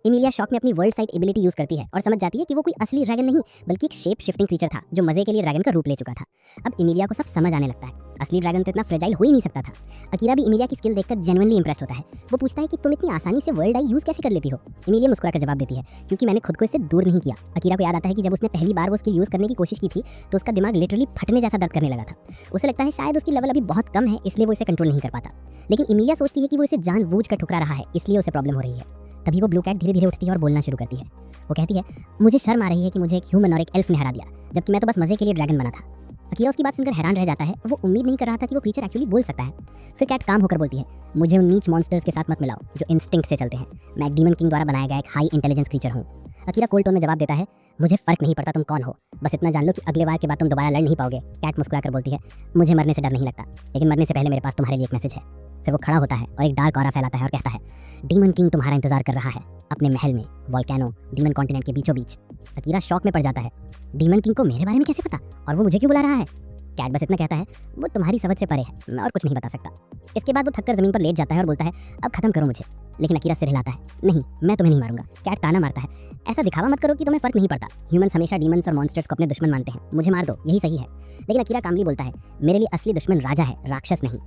इमिलिया शॉक में अपनी वर्ल्ड साइड एबिलिटी यूज करती है और समझ जाती है कि वो कोई असली ड्रैगन नहीं, बल्कि एक शेप शिफ्टिंग क्रीचर था जो मजे के लिए ड्रैगन का रूप ले चुका था। अब इमिलिया को सब समझ आने लगता है, असली ड्रैगन तो इतना फ्रेजाइल हो ही नहीं सकता था। अकीरा भी इमिलिया की स्किल देखकर जेन्युइनली इंप्रेस्ड होता है। वो पूछता है कि तुम इतनी आसानी से वर्ल्ड आई यूज कैसे कर लेती हो। इमिलिया मुस्कुराकर जवाब देती है, क्योंकि मैंने खुद को इससे दूर नहीं किया। अकीरा को याद आता है कि जब उसने पहली बार वो स्किल यूज करने की कोशिश की थी तो उसका दिमाग लिटरली फटने जैसा दर्द करने लगा था। उसे लगता है शायद उसकी लेवल अभी बहुत कम है, इसलिए वो इसे कंट्रोल नहीं कर पाता। लेकिन इमिलिया सोचती है कि वो इसे जानबूझकर ठुकरा रहा है, इसलिए उसे प्रॉब्लम हो रही है। तभी वो ब्लू कैट धीरे धीरे उठती है और बोलना शुरू करती है। वो कहती है, मुझे शर्म आ रही है कि मुझे एक ह्यूमन और एक एल्फ ने हरा दिया, जबकि मैं तो बस मजे के लिए ड्रैगन बना था। अकीरा उसकी बात सुनकर हैरान रह जाता है। वो उम्मीद नहीं कर रहा था कि वो क्रीचर एक्चुअली बोल सकता है। फिर कैट काम होकर बोलती है, मुझे उन नीच मॉन्स्टर्स के साथ मत मिलाओ जो इंस्टिंक्ट से चलते हैं। मैं एक डीमन किंग द्वारा बनाया गया एक हाई इंटेलिजेंस क्रीचर हूँ। अकीरा कोल्ड टोन में जवाब देता है, मुझे फर्क नहीं पड़ता तुम कौन हो, बस इतना जान लो कि अगले बार के बाद तुम दोबारा लड़ नहीं पाओगे। कैट मुस्कुराकर बोलती है, मुझे मरने से डर नहीं लगता, लेकिन मरने से पहले मेरे पास तुम्हारे लिए एक मैसेज है। फिर वो खड़ा होता है और एक डार्क ऑरा फैलाता है और कहता है, डीमन किंग तुम्हारा इंतजार कर रहा है अपने महल में, वोल्केनो डीमन कॉन्टिनेंट के बीचों बीच। अकीरा शॉक में पड़ जाता है, डीमन किंग को मेरे बारे में कैसे पता और वो मुझे क्यों बुला रहा है। कैट बस इतना कहता है, वो तुम्हारी समझ से परे है, मैं और कुछ नहीं बता सकता। इसके बाद वो थककर जमीन पर लेट जाता है और बोलता है, अब खत्म करो मुझे। लेकिन अकीरा सिर हिलाता है, नहीं मैं तुम्हें नहीं मारूंगा। कैट ताना मारता है, ऐसा दिखावा मत करो कि तुम्हें फर्क नहीं पड़ता। ह्यूमंस हमेशा डीमंस और मॉन्स्टर्स को अपने दुश्मन मानते हैं, मुझे मार दो यही सही है। लेकिन अकीरा कामली बोलता है, मेरे लिए असली दुश्मन राजा है, राक्षस नहीं।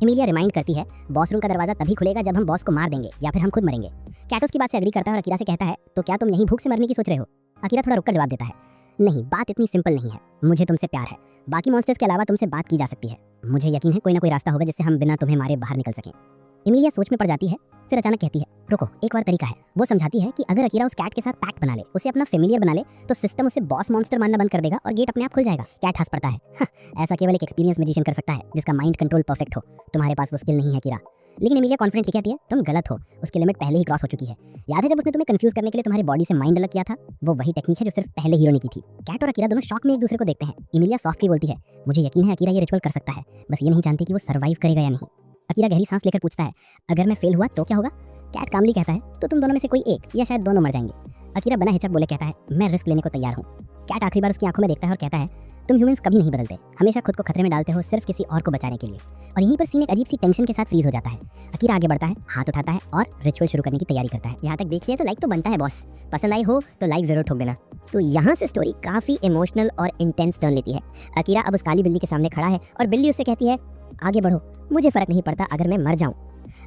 इमिलिया रिमाइंड करती है, बॉस रूम का दरवाजा तभी खुलेगा जब हम बॉस को मार देंगे या फिर हम खुद मरेंगे। कैट उसकी बात से एग्री करता है और अकीरा से कहता है, तो क्या तुम यहीं भूख से मरने की सोच रहे हो। अकीरा थोड़ा रुककर जवाब देता है, नहीं, बात इतनी सिंपल नहीं है। मुझे तुमसे प्यार है। बाकी मॉन्स्टर्स के अलावा तुमसे बात की जा सकती है। मुझे यकीन है कोई ना कोई रास्ता होगा जिससे हम बिना तुम्हें मारे बाहर निकल सकें। एमिलिया सोच में पड़ जाती है, फिर अचानक कहती है, रुको, एक और तरीका है। वो समझाती है कि अगर अकीरा उस कैट के साथ पैक्ट बना ले, उसे अपना फेमिलियर बना ले, तो सिस्टम उसे बॉस मॉन्स्टर मानना बंद कर देगा और गेट अपने आप खुल जाएगा। कैट हंस पड़ता है, ऐसा केवल एक एक्सपीरियंस मैजिशियन कर सकता है जिसका माइंड कंट्रोल परफेक्ट हो। तुम्हारे पास वो स्किल नहीं है अकीरा। लेकिन एमिलिया कॉन्फिडेंटली कहती है, तुम गलत हो, उसकी लिमिट पहले ही क्रॉस हो चुकी है। याद है जब उसने तुम्हें कंफ्यूज करने के लिए तुम्हारी बॉडी से माइंड अलग किया था? वो वही टेक्निक है जो सिर्फ पहले हीरो ने की थी। कैट और अकीरा दोनों शॉक में एक दूसरे को देखते हैं। एमिलिया सॉफ्टली बोलती है, मुझे यकीन है अकीरा ये रिचुअल कर सकता है, बस ये नहीं जानती कि वो सर्वाइव करेगा या नहीं। अकीरा गहरी सांस लेकर पूछता है, अगर मैं फेल हुआ तो क्या होगा? कैट कामली कहता है, तो तुम दोनों में से कोई एक या शायद दोनों मर जाएंगे। अकीरा बिना हिचक बोले कहता है, मैं रिस्क लेने को तैयार हूँ। कैट आखिरी बार उसकी आंखों में देखता है और कहता है, तुम ह्यूमंस कभी नहीं बदलते, हमेशा खुद को खतरे में डालते हो सिर्फ किसी और को बचाने के लिए। और यहीं पर सीन एक अजीब सी टेंशन के साथ फ्रीज हो जाता है। अकीरा आगे बढ़ता है, हाथ उठाता है और रिचुअल शुरू करने की तैयारी करता है। यहाँ तक देख लिया तो लाइक तो बनता है बॉस, पसंद आई हो तो लाइक जरूर ठोक देना। तो यहाँ से स्टोरी काफी इमोशनल और इंटेंस टर्न लेती है। अकीरा अब उस काली बिल्ली के सामने खड़ा है और बिल्ली उससे कहती है, आगे बढ़ो, मुझे फर्क नहीं पड़ता अगर मैं मर जाऊं।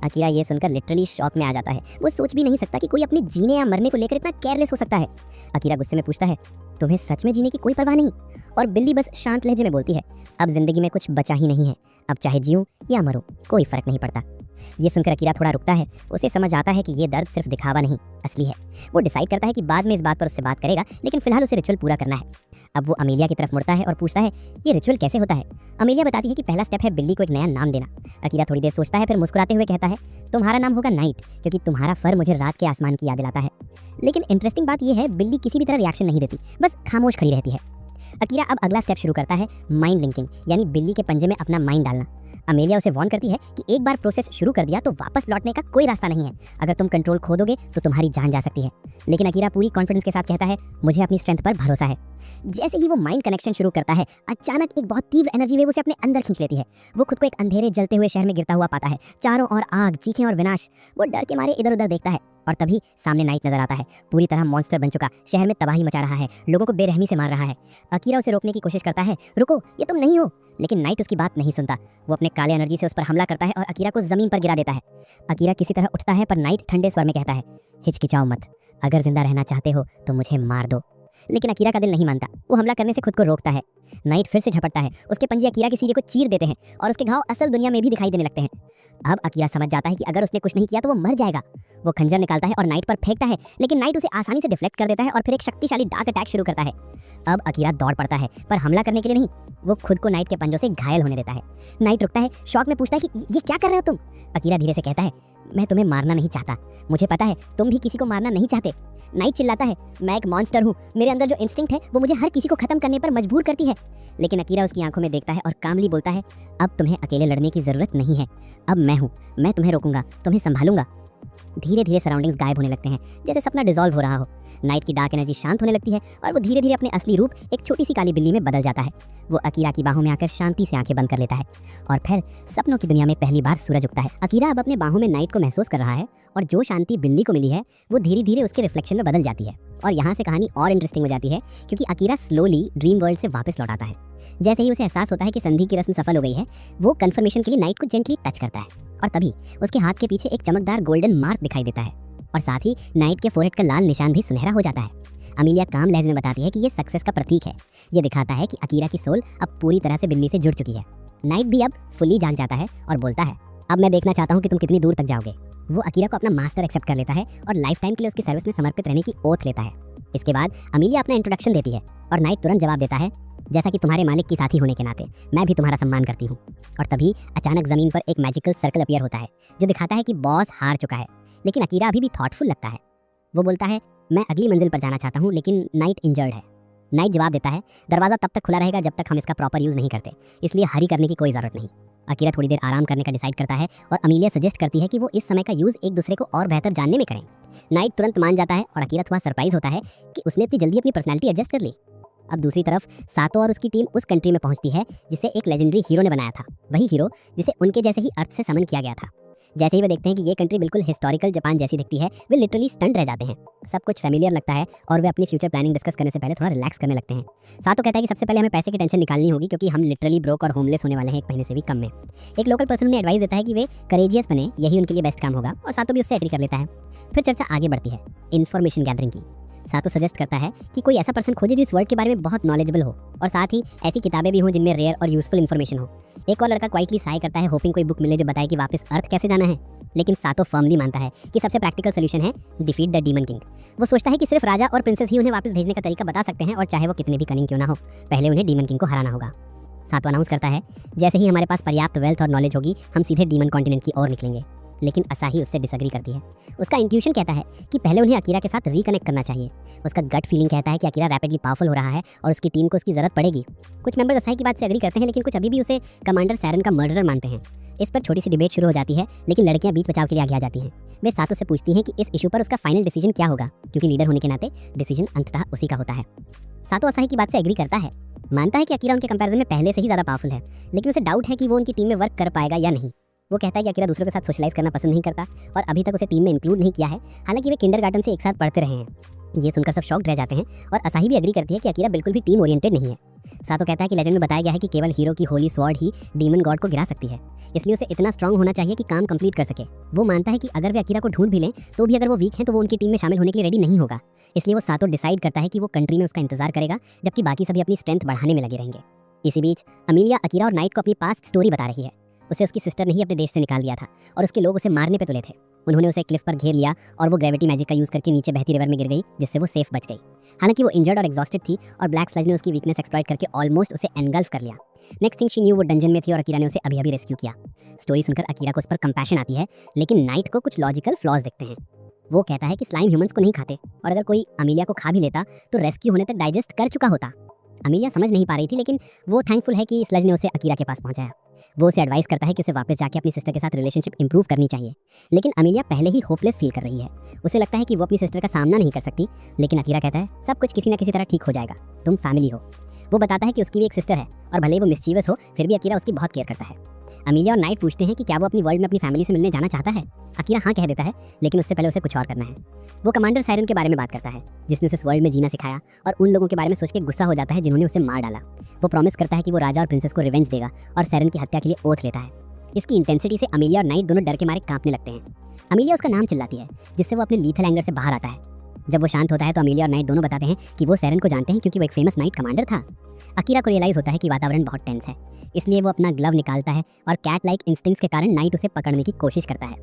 अकीरा ये सुनकर लिटरली शॉक में आ जाता है। वो सोच भी नहीं सकता कि कोई अपने जीने या मरने को लेकर इतना केयरलेस हो सकता है। अकीरा गुस्से में पूछता है, तुम्हें सच में जीने की कोई परवाह नहीं? और बिल्ली बस शांत लहजे में बोलती है, अब जिंदगी में कुछ बचा ही नहीं है, अब चाहे जीऊं या मरूं कोई फर्क नहीं पड़ता। ये सुनकर अकीरा थोड़ा रुकता है। उसे समझ आता है कि ये दर्द सिर्फ दिखावा नहीं, असली है। वो डिसाइड करता है कि बाद में इस बात पर उससे बात करेगा, लेकिन फिलहाल उसे रिचुअल पूरा करना है। अब वो अमेलिया की तरफ मुड़ता है और पूछता है, ये रिचुअल कैसे होता है? अमेलिया बताती है कि पहला स्टेप है बिल्ली को एक नया नाम देना। अकीरा थोड़ी देर सोचता है, फिर मुस्कुराते हुए कहता है, तुम्हारा नाम होगा नाइट, क्योंकि तुम्हारा फर मुझे रात के आसमान की याद दिलाता है। लेकिन इंटरेस्टिंग बात यह है, बिल्ली किसी भी तरह रिएक्शन नहीं देती, बस खामोश खड़ी रहती है। अकीरा अब अगला स्टेप शुरू करता है, माइंड लिंकिंग, यानी बिल्ली के पंजे में अपना माइंड डालना। अमेलिया उसे वार्न करती है कि एक बार प्रोसेस शुरू कर दिया तो वापस लौटने का कोई रास्ता नहीं है। अगर तुम कंट्रोल खो दोगे तो तुम्हारी जान जा सकती है। लेकिन अकीरा पूरी कॉन्फिडेंस के साथ कहता है, मुझे अपनी स्ट्रेंथ पर भरोसा है। जैसे ही वो माइंड कनेक्शन शुरू करता है, अचानक एक बहुत तीव्र एनर्जी वेव उसे अपने अंदर खींच लेती है। वो खुद को एक अंधेरे जलते हुए शहर में गिरता हुआ पाता है। चारों ओर आग, चीखें और विनाश। वो डर के मारे इधर उधर देखता है और तभी सामने नाइट नजर आता है, पूरी तरह मॉन्स्टर बन चुका, शहर में तबाही मचा रहा है, लोगों को बेरहमी से मार रहा है। अकीरा उसे रोकने की कोशिश करता है, रुको, ये तुम नहीं हो। लेकिन नाइट उसकी बात नहीं सुनता। वो अपने काले एनर्जी से उस पर हमला करता है और अकीरा को जमीन पर गिरा देता है। अकीरा किसी तरह उठता है, पर नाइट ठंडे स्वर में कहता है, हिचकिचाओ मत, अगर जिंदा रहना चाहते हो तो मुझे मार दो। लेकिन अकीरा का दिल नहीं मानता। वो हमला करने से खुद को रोकता है। नाइट फिर से झपटता है। उसके पंजे अकीरा के सीने को चीर देते हैं और उसके घाव असल दुनिया में भी दिखाई देने लगते हैं। अब अकीरा समझ जाता है कि अगर उसने कुछ नहीं किया तो वो मर जाएगा। वो खंजर निकालता है और नाइट पर फेंकता है, लेकिन नाइट उसे आसानी से डिफ्लेक्ट कर देता है और फिर एक शक्तिशाली डार्क अटैक शुरू करता है। अब अकीरा दौड़ पड़ता है, पर हमला करने के लिए नहीं, वो खुद को नाइट के पंजों से घायल होने देता है। नाइट रुकता है, शॉक में पूछता है कि ये क्या कर रहे हो तुम? अकीरा धीरे से कहता है, मैं तुम्हें मारना नहीं चाहता, मुझे पता है तुम भी किसी को मारना नहीं चाहते। नाइट चिल्लाता है, मैं एक मॉन्स्टर हूँ, मेरे अंदर जो इंस्टिंक्ट है वो मुझे हर किसी को खत्म करने पर मजबूर करती है। लेकिन अकीरा उसकी आंखों में देखता है और कामली बोलता है, अब तुम्हें अकेले लड़ने की जरूरत नहीं है, अब मैं हूँ, मैं तुम्हें रोकूंगा, तुम्हें संभालूंगा। धीरे धीरे सराउंडिंग्स गायब होने लगते हैं, जैसे सपना डिसॉल्व हो रहा हो। नाइट की डार्क एनर्जी शांत होने लगती है और वो धीरे धीरे अपने असली रूप एक छोटी सी काली बिल्ली में बदल जाता है। वो अकीरा की बाहों में आकर शांति से आंखें बंद कर लेता है और फिर सपनों की दुनिया में पहली बार सूरज उगता है। अकीरा अब अपने बाहों में नाइट को महसूस कर रहा है और जो शांति बिल्ली को मिली है वो धीरे धीरे उसके रिफ्लेक्शन में बदल जाती है। और यहाँ से कहानी और इंटरेस्टिंग हो जाती है, क्योंकि अकीरा स्लोली ड्रीम वर्ल्ड से वापस लौट आता है। जैसे ही उसे एहसास होता है कि संधि की रस्म सफल हो गई है, वो कंफर्मेशन के लिए नाइट को जेंटली टच करता है और तभी उसके हाथ के पीछे एक चमकदार गोल्डन मार्क दिखाई देता है और साथ ही नाइट के फोरहेड का लाल निशान भी सुनहरा हो जाता है। अमेलिया काम लहजे में बताती है कि ये सक्सेस का प्रतीक है। ये दिखाता है कि अकीरा की सोल अब पूरी तरह से बिल्ली से जुड़ चुकी है। नाइट भी अब फुली जाग जाता है और बोलता है, अब मैं देखना चाहता हूँ कि तुम कितनी दूर तक जाओगे। वो अकीरा को अपना मास्टर एक्सेप्ट कर लेता है और लाइफ टाइम के लिए उसकी सर्विस में समर्पित रहने की ओथ लेता है। इसके बाद अमेलिया अपना इंट्रोडक्शन देती है और नाइट तुरंत जवाब देता है, जैसा कि तुम्हारे मालिक की साथी होने के नाते मैं भी तुम्हारा सम्मान करती हूँ। और तभी अचानक जमीन पर एक मैजिकल सर्कल अपीयर होता है जो दिखाता है कि बॉस हार चुका है, लेकिन अकीरा अभी भी थॉटफुल लगता है। वो बोलता है, मैं अगली मंजिल पर जाना चाहता हूँ, लेकिन नाइट इंजर्ड है। नाइट जवाब देता है, दरवाजा तब तक खुला रहेगा जब तक हम इसका प्रॉपर यूज नहीं करते, इसलिए हरी करने की कोई जरूरत नहीं। अकीरा थोड़ी देर आराम करने का डिसाइड करता है और अमेलिया सजेस्ट करती है कि वो इस समय का यूज एक दूसरे को और बेहतर जानने में करें। नाइट तुरंत मान जाता है और अकीरा थोड़ा सरप्राइज होता है कि उसने इतनी जल्दी अपनी पर्सनैलिटी एडजस्ट कर ली। अब दूसरी तरफ सातो और उसकी टीम उस कंट्री में पहुंचती है जिसे एक लेजेंडरी हीरो ने बनाया था, वही हीरो जिसे उनके जैसे ही अर्थ से समन किया गया था। जैसे ही वे देखते हैं कि ये कंट्री बिल्कुल हिस्टोरिकल जापान जैसी दिखती है, वे लिटरली स्टंट रह जाते हैं। सब कुछ फेमिलियर लगता है और वे अपनी फ्यूचर प्लानिंग डिस्कस करने से पहले थोड़ा रिलैक्स करने लगते हैं। सातो कहता है कि सबसे पहले हमें पैसे की टेंशन निकालनी होगी, क्योंकि हम लिटरली ब्रोक और होमलेस होने वाले हैं 1 महीने से भी कम में। एक लोकल पर्सन उन्हें एडवाइस देता है कि वे करेजियस बने, यही उनके लिए बेस्ट काम होगा, और सातो भी उससे एग्री कर लेता है। फिर चर्चा आगे बढ़ती है इन्फॉर्मेशन गैदरिंग की। सातो सजेस्ट करता है कि कोई ऐसा पर्सन खोजे जो इस वर्ड के बारे में बहुत नॉलेजेबल हो और साथ ही ऐसी किताबें भी हों जिनमें रेयर और यूजफुल इन्फॉर्मेशन हो। एक और लड़का क्वाइटली साय करता है, होपिंग कोई बुक मिले जो बताए कि वापस अर्थ कैसे जाना है। लेकिन सातो फर्मली मानता है कि सबसे प्रैक्टिकल सोल्यूशन है डिफीट द डीमन किंग। वो सोचता है कि सिर्फ राजा और प्रिंसेस ही उन्हें वापस भेजने का तरीका बता सकते हैं, और चाहे वो कितने भी कनिंग क्यों ना हो, पहले उन्हें डीमन किंग को हराना होगा। सातो अनाउंस करता है, जैसे ही हमारे पास पर्याप्त वेल्थ और नॉलेज होगी हम सीधे डीमन कॉन्टिनेंट की ओर निकलेंगे। लेकिन असाही उससे डिसएग्री करती है। उसका इंट्यूशन कहता है कि पहले उन्हें अकीरा के साथ रिकनेक्ट करना चाहिए। उसका गट फीलिंग कहता है कि अकीरा रैपिडली पावरफुल हो रहा है और उसकी टीम को उसकी जरूरत पड़ेगी। कुछ मेंबर्स असाही की बात से एग्री करते हैं, लेकिन कुछ अभी भी उसे कमांडर सैरन का मर्डरर मानते हैं। इस पर छोटी सी डिबेट शुरू हो जाती है, लेकिन लड़कियां बीच बचाव के लिए आगे आ जाती हैं। वे सातो से पूछती हैं कि इस इशू पर उसका फाइनल डिसीजन क्या होगा, क्योंकि लीडर होने के नाते डिसीजन अंततः उसी का होता है। सातो असाही की बात से एग्री करता है, मानता है कि अकीरा उनके कंपैरिजन में पहले से ही ज़्यादा पावरफुल है, लेकिन उसे डाउट है कि वो उनकी टीम में वर्क कर पाएगा या नहीं। वो कहता है कि अकीरा दूसरों के साथ सोशलाइज करना पसंद नहीं करता और अभी तक उसे टीम में इंक्लूड नहीं किया है, हालांकि वे किंडरगार्टन से एक साथ पढ़ते रहे हैं। ये सुनकर सब शॉक्ड रह जाते हैं और असाही भी एग्री करती है कि अकीरा बिल्कुल भी टीम ओरिएंटेड नहीं है। सातो कहता है कि लेजेंड में बताया गया है कि केवल हीरो की होली स्वॉर्ड ही डीमन गॉड को गिरा सकती है, इसलिए उसे इतना स्ट्रांग होना चाहिए कि काम कंप्लीट कर सके। वो मानता है कि अगर वे अकीरा को ढूंढ भी लें तो भी अगर वो वीक हैं तो वो उनकी टीम में शामिल होने के लिए रेडी नहीं होगा। इसलिए वो सातो डिसाइड करता है कि वो कंट्री में उसका इंतजार करेगा, जबकि बाकी सभी अपनी स्ट्रेंथ बढ़ाने में लगे रहेंगे। इसी बीच अमीलिया अकीरा और नाइट को अपनी पास्ट स्टोरी बता रही है। उसे उसकी सिस्टर ने ही अपने देश से निकाल दिया था और उसके लोग उसे मारने पे तुले थे। उन्होंने उसे क्लिफ पर घेर लिया और वो ग्रेविटी मैजिक का यूज करके नीचे बहती रिवर में गिर गई, जिससे वो सेफ बच गई। हालांकि वो इंजर्ड और एग्जॉस्टेड थी और ब्लैक स्लज ने उसकी वीकनेस एक्सप्लॉइट करके ऑलमोस्ट उसे एनगल्फ कर लिया। नेक्स्ट थिंग शी न्यू वो डंजन में थी और अकीरा ने उसे अभी अभी रेस्क्यू किया। स्टोरी सुनकर अकीरा को उस पर कंपैशन आती है, लेकिन नाइट को कुछ लॉजिकल फ्लॉज दिखते हैं। वो कहता है कि स्लाइम ह्यूमंस को नहीं खाते और अगर कोई अमीलिया को खा भी लेता तो रेस्क्यू होने तक डाइजेस्ट कर चुका होता। अमीलिया समझ नहीं पा रही थी, लेकिन वो थैंकफुल है कि स्लज ने उसे अकीरा के पास पहुंचाया। वो उसे एडवाइस करता है कि उसे वापस जाके अपनी सिस्टर के साथ रिलेशनशिप इंप्रूव करनी चाहिए, लेकिन अमीलिया पहले ही होपलेस फील कर रही है। उसे लगता है कि वो अपनी सिस्टर का सामना नहीं कर सकती, लेकिन अकीरा कहता है सब कुछ किसी न किसी तरह ठीक हो जाएगा, तुम फैमिली हो। वो बताता है कि उसकी भी एक सिस्टर है और भले ही वो मिस्चीवस हो फिर भी अकीरा उसकी बहुत केयर करता है। अमीलिया और नाइट पूछते हैं कि क्या वो अपनी वर्ल्ड में अपनी फैमिली से मिलने जाना चाहता है। अकीरा हाँ कह देता है, लेकिन उससे पहले उसे कुछ और करना है। वो कमांडर सायरन के बारे में बात करता है, जिसने उसे इस वर्ल्ड में जीना सिखाया, और उन लोगों के बारे में सोच के गुस्सा हो जाता है जिन्होंने उसे मार डाला। वो प्रॉमिस करता है कि वो राजा और प्रिंसेस को रिवेंज देगा और सायरन की हत्या के लिए ओथ लेता है। इसकी इंटेंसिटी से अमीलिया और नाइट दोनों डर के मारे कांपने लगते हैं। अमीलिया उसका नाम चिल्लाती है, जिससे वो अपने लीथल एंगर से बाहर आता है। जब वो शांत होता है तो अमीलिया और नाइट दोनों बताते हैं कि वो सायरन को जानते हैं क्योंकि वो एक फेमस नाइट कमांडर था। अकीरा को रियलाइज होता है कि वातावरण बहुत टेंस है, इसलिए वो अपना ग्लव निकालता है और कैट लाइक इंस्टिंक्ट्स के कारण नाइट उसे पकड़ने की कोशिश करता है।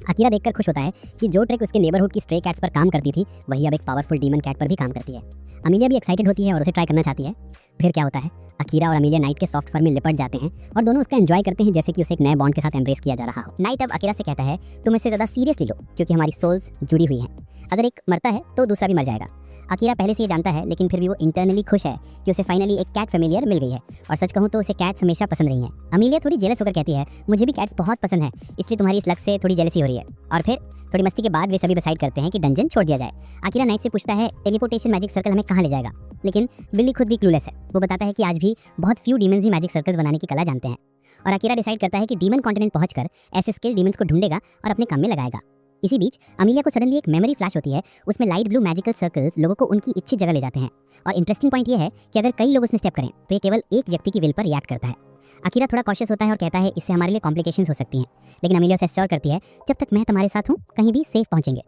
अकीरा देखकर खुश होता है कि जो ट्रिक उसके नेबरहुड की स्ट्रे कैट्स पर काम करती थी वही अब एक पावरफुल डीमन कैट पर भी काम करती है। अमीलिया भी एक्साइटेड होती है और उसे ट्राई करना चाहती है। फिर क्या होता है, अकीरा और अमीलिया नाइट के सॉफ्ट फर में लिपट जाते हैं और दोनों उसका एंजॉय करते हैं जैसे कि उसे एक नए बॉन्ड के साथ एम्ब्रेस किया जा रहा हो। नाइट अब अकीरा से कहता है तुम इससे ज़्यादा सीरियसली लो क्योंकि हमारी सोल्स जुड़ी हुई हैं। अगर एक मरता है तो दूसरा भी मर जाएगा। अकीरा पहले से ये जानता है, लेकिन फिर भी वो इंटरनली खुश है कि उसे फाइनली एक कैट फैमिलियर मिल गई है, और सच कहूँ तो उसे कैट्स हमेशा पसंद रही हैं। अमीलिया थोड़ी जेलस होकर कहती है मुझे भी कैट्स बहुत पसंद है, इसलिए तुम्हारी इस लक से थोड़ी जेलसी हो रही है। और फिर थोड़ी मस्ती के बाद वे सभी डिसाइड करते हैं कि डंजन छोड़ दिया जाए। अकीरा नाइट से पूछता है टेलीपोर्टेशन मैजिक सर्कल हमें कहाँ ले जाएगा, लेकिन बिल्ली खुद भी क्लूलेस है। वो बताता है कि आज भी बहुत फ्यू डीमंस ही मैजिक सर्कल्स बनाने की कला जानते हैं, और अकीरा डिसाइड करता है कि डीमन कॉन्टिनेंट पहुंचकर ऐसे स्किल डीमंस को ढूंढेगा और अपने काम में लगाएगा। इसी बीच अमीलिया को सडनली एक मेमोरी फ्लैश होती है, उसमें लाइट ब्लू मैजिकल सर्कल्स लोगों को उनकी इच्छित जगह ले जाते हैं। और इंटरेस्टिंग पॉइंट ये है कि अगर कई लोग उसमें स्टेप करें तो ये केवल एक व्यक्ति की विल पर रिएक्ट करता है। अकीरा थोड़ा कॉशियस होता है और कहता है इससे हमारे लिए कॉम्प्लिकेशंस हो सकती हैं, लेकिन अमीलिया उसे एश्योर करती है जब तक मैं तुम्हारे साथ हूँ कहीं भी सेफ पहुंचेंगे।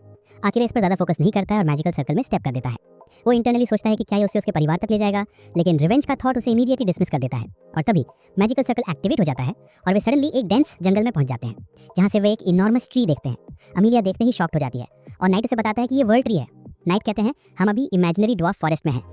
अकीरा इस पर ज़्यादा फोकस नहीं करता है और मैजिकल सर्कल में स्टेप कर देता है। वो इंटरनली सोचता है कि क्या ये उसे उसके परिवार तक ले जाएगा, लेकिन रिवेंज का थॉट उसे इमीडिएटली डिसमिस कर देता है। और तभी मैजिकल सर्कल एक्टिवेट हो जाता है और वे सडनली एक डेंस जंगल में पहुंच जाते हैं, जहां से वे एक इनॉर्मस ट्री देखते हैं। अमीलिया देखते ही शॉक्ड हो जाती है और नाइट उसे बताता है कि ये वर्ल्ड ट्री है। नाइट कहते हैं हम अभी इमेजिनरी ड्वार्फ फॉरेस्ट में हैं।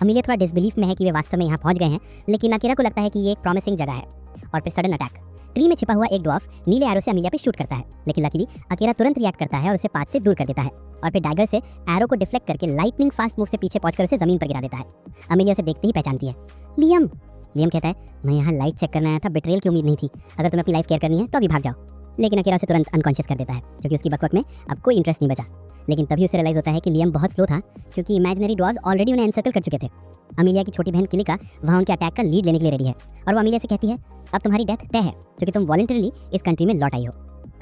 अमीलिया थोड़ा डिसबिलीफ में है कि वे वास्तव में यहाँ पहुंच गए हैं, लेकिन अकीरा को लगता है कि ये एक प्रॉमिसिंग जगह है। और फिर सडन अटैक, ट्री में छिपा हुआ एक ड्वार्फ नीले एरो से अमीलिया पे शूट करता है, लेकिन लकीली अकीरा तुरंत रिएक्ट करता है और उसे पाथ से दूर कर देता है, और फिर डैगर से एरो को डिफ्लेक्ट करके लाइटनिंग फास्ट मूव से पीछे पहुंचकर उसे जमीन पर गिरा देता है। अमीलिया उसे देखते ही पहचानती है, लियम। लियम कहता है मैं यहाँ लाइट चेक करने आया था, बिट्रेयल की उम्मीद नहीं थी, अगर तुम्हें अपनी लाइफ केयर करनी है तो अभी भाग जाओ। लेकिन अकीरा उसे तुरंत अनकॉन्शियस कर देता है, क्योंकि उसकी बकबक में अब कोई इंटरेस्ट नहीं बचा। लेकिन तभी उसे रियलाइज होता है कि लियम बहुत स्लो था, क्योंकि इमेजिनरी ड्वार्फ्स ऑलरेडी उन्हें एनसर्कल कर चुके थे। अमीलिया की छोटी बहन किलिका वहाँ उनके अटैक का लीड लेने के लिए रेडी है, और वो अमीलिया से कहती है अब तुम्हारी डेथ तय है क्योंकि तुम वॉलंटरीली इस कंट्री में लौट आई हो।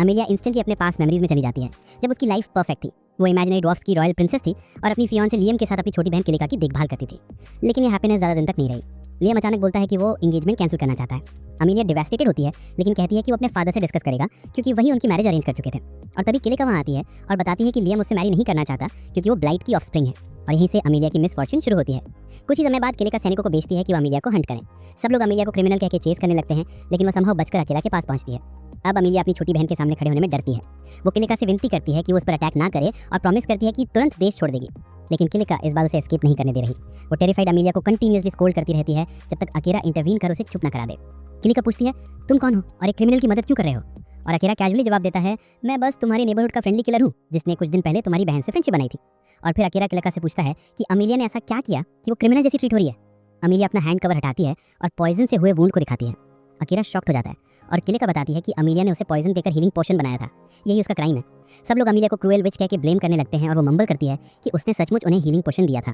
अमीलिया इंस्टेंटली अपने पास मेमोरीज में चली जाती है जब उसकी लाइफ परफेक्ट थी। वो इमेजिनरी ड्वार्फ्स की रॉयल प्रिंसेस थी और अपनी फियांसे लियम के साथ अपनी छोटी बहन किलिका की देखभाल करती थी। लेकिन ये हैप्पीनेस ज़्यादा दिन तक नहीं रही। लियम अचानक बोलता है कि वो एंगेजमेंट कैंसिल करना चाहता है। अमीलिया डिवास्टेटेड होती है, लेकिन कहती है कि वो अपने फादर से डिस्कस करेगा क्योंकि वही उनकी मैरिज अरेंज कर चुके थे। और तभी किलिका वहाँ आती है और बताती है कि लियम उससे मैरी नहीं करना चाहता क्योंकि वो ब्लाइट की ऑफस्प्रिंग है। और यहीं से अमीलिया की मिसफॉर्चून शुरू होती है। कुछ ही समय बाद किलिका सैनिकों को भेजती है कि वो अमीलिया को हंट करें। सब लोग अमीलिया को क्रिमिनल कह के चेस करने लगते हैं, लेकिन वो संभव बचकर अकेला के पास पहुंचती है। अब अमीलिया अपनी छोटी बहन के सामने खड़े होने में डरती है। वो किलिका से विनती करती है कि वो उस पर अटैक ना करे और प्रॉमिस करती है कि तुरंत देश छोड़ देगी, लेकिन किलिका इस बार उसे एस्केप नहीं करने दे रही। वो टेरिफाइड अमीलिया को कंटिन्यूअसली स्कोल्ड करती रहती है जब तक अकीरा इंटरवीन कर उसे चुप न करा दे। किलिका पूछती है, तुम कौन हो और एक क्रिमिनल की मदद क्यों कर रहे हो? और अकीरा कैजुअली जवाब देता है, मैं बस तुम्हारे नेबरहुड का फ्रेंडली किलर हूँ जिसने कुछ दिन पहले तुम्हारी बहन से फ्रेंडशिप बनाई थी। और फिर अकीरा किलिका से पूछता है कि अमीलिया ने ऐसा क्या किया कि वो क्रिमिनल जैसी ट्रीट हो रही है। अमीलिया अपना हैंड कवर हटाती है और पॉइजन से हुए वुंड को दिखाती है। अकीरा शॉक्ड हो जाता है और किलिका बताती है कि अमीलिया ने उसे पॉइजन देकर हीलिंग पोशन बनाया था, यही उसका क्राइम है। सब लोग अमीलिया को क्रूएल विच कह के ब्लेम करने लगते हैं और वो मंबल करती है कि उसने सचमुच उन्हें हीलिंग पोशन दिया था।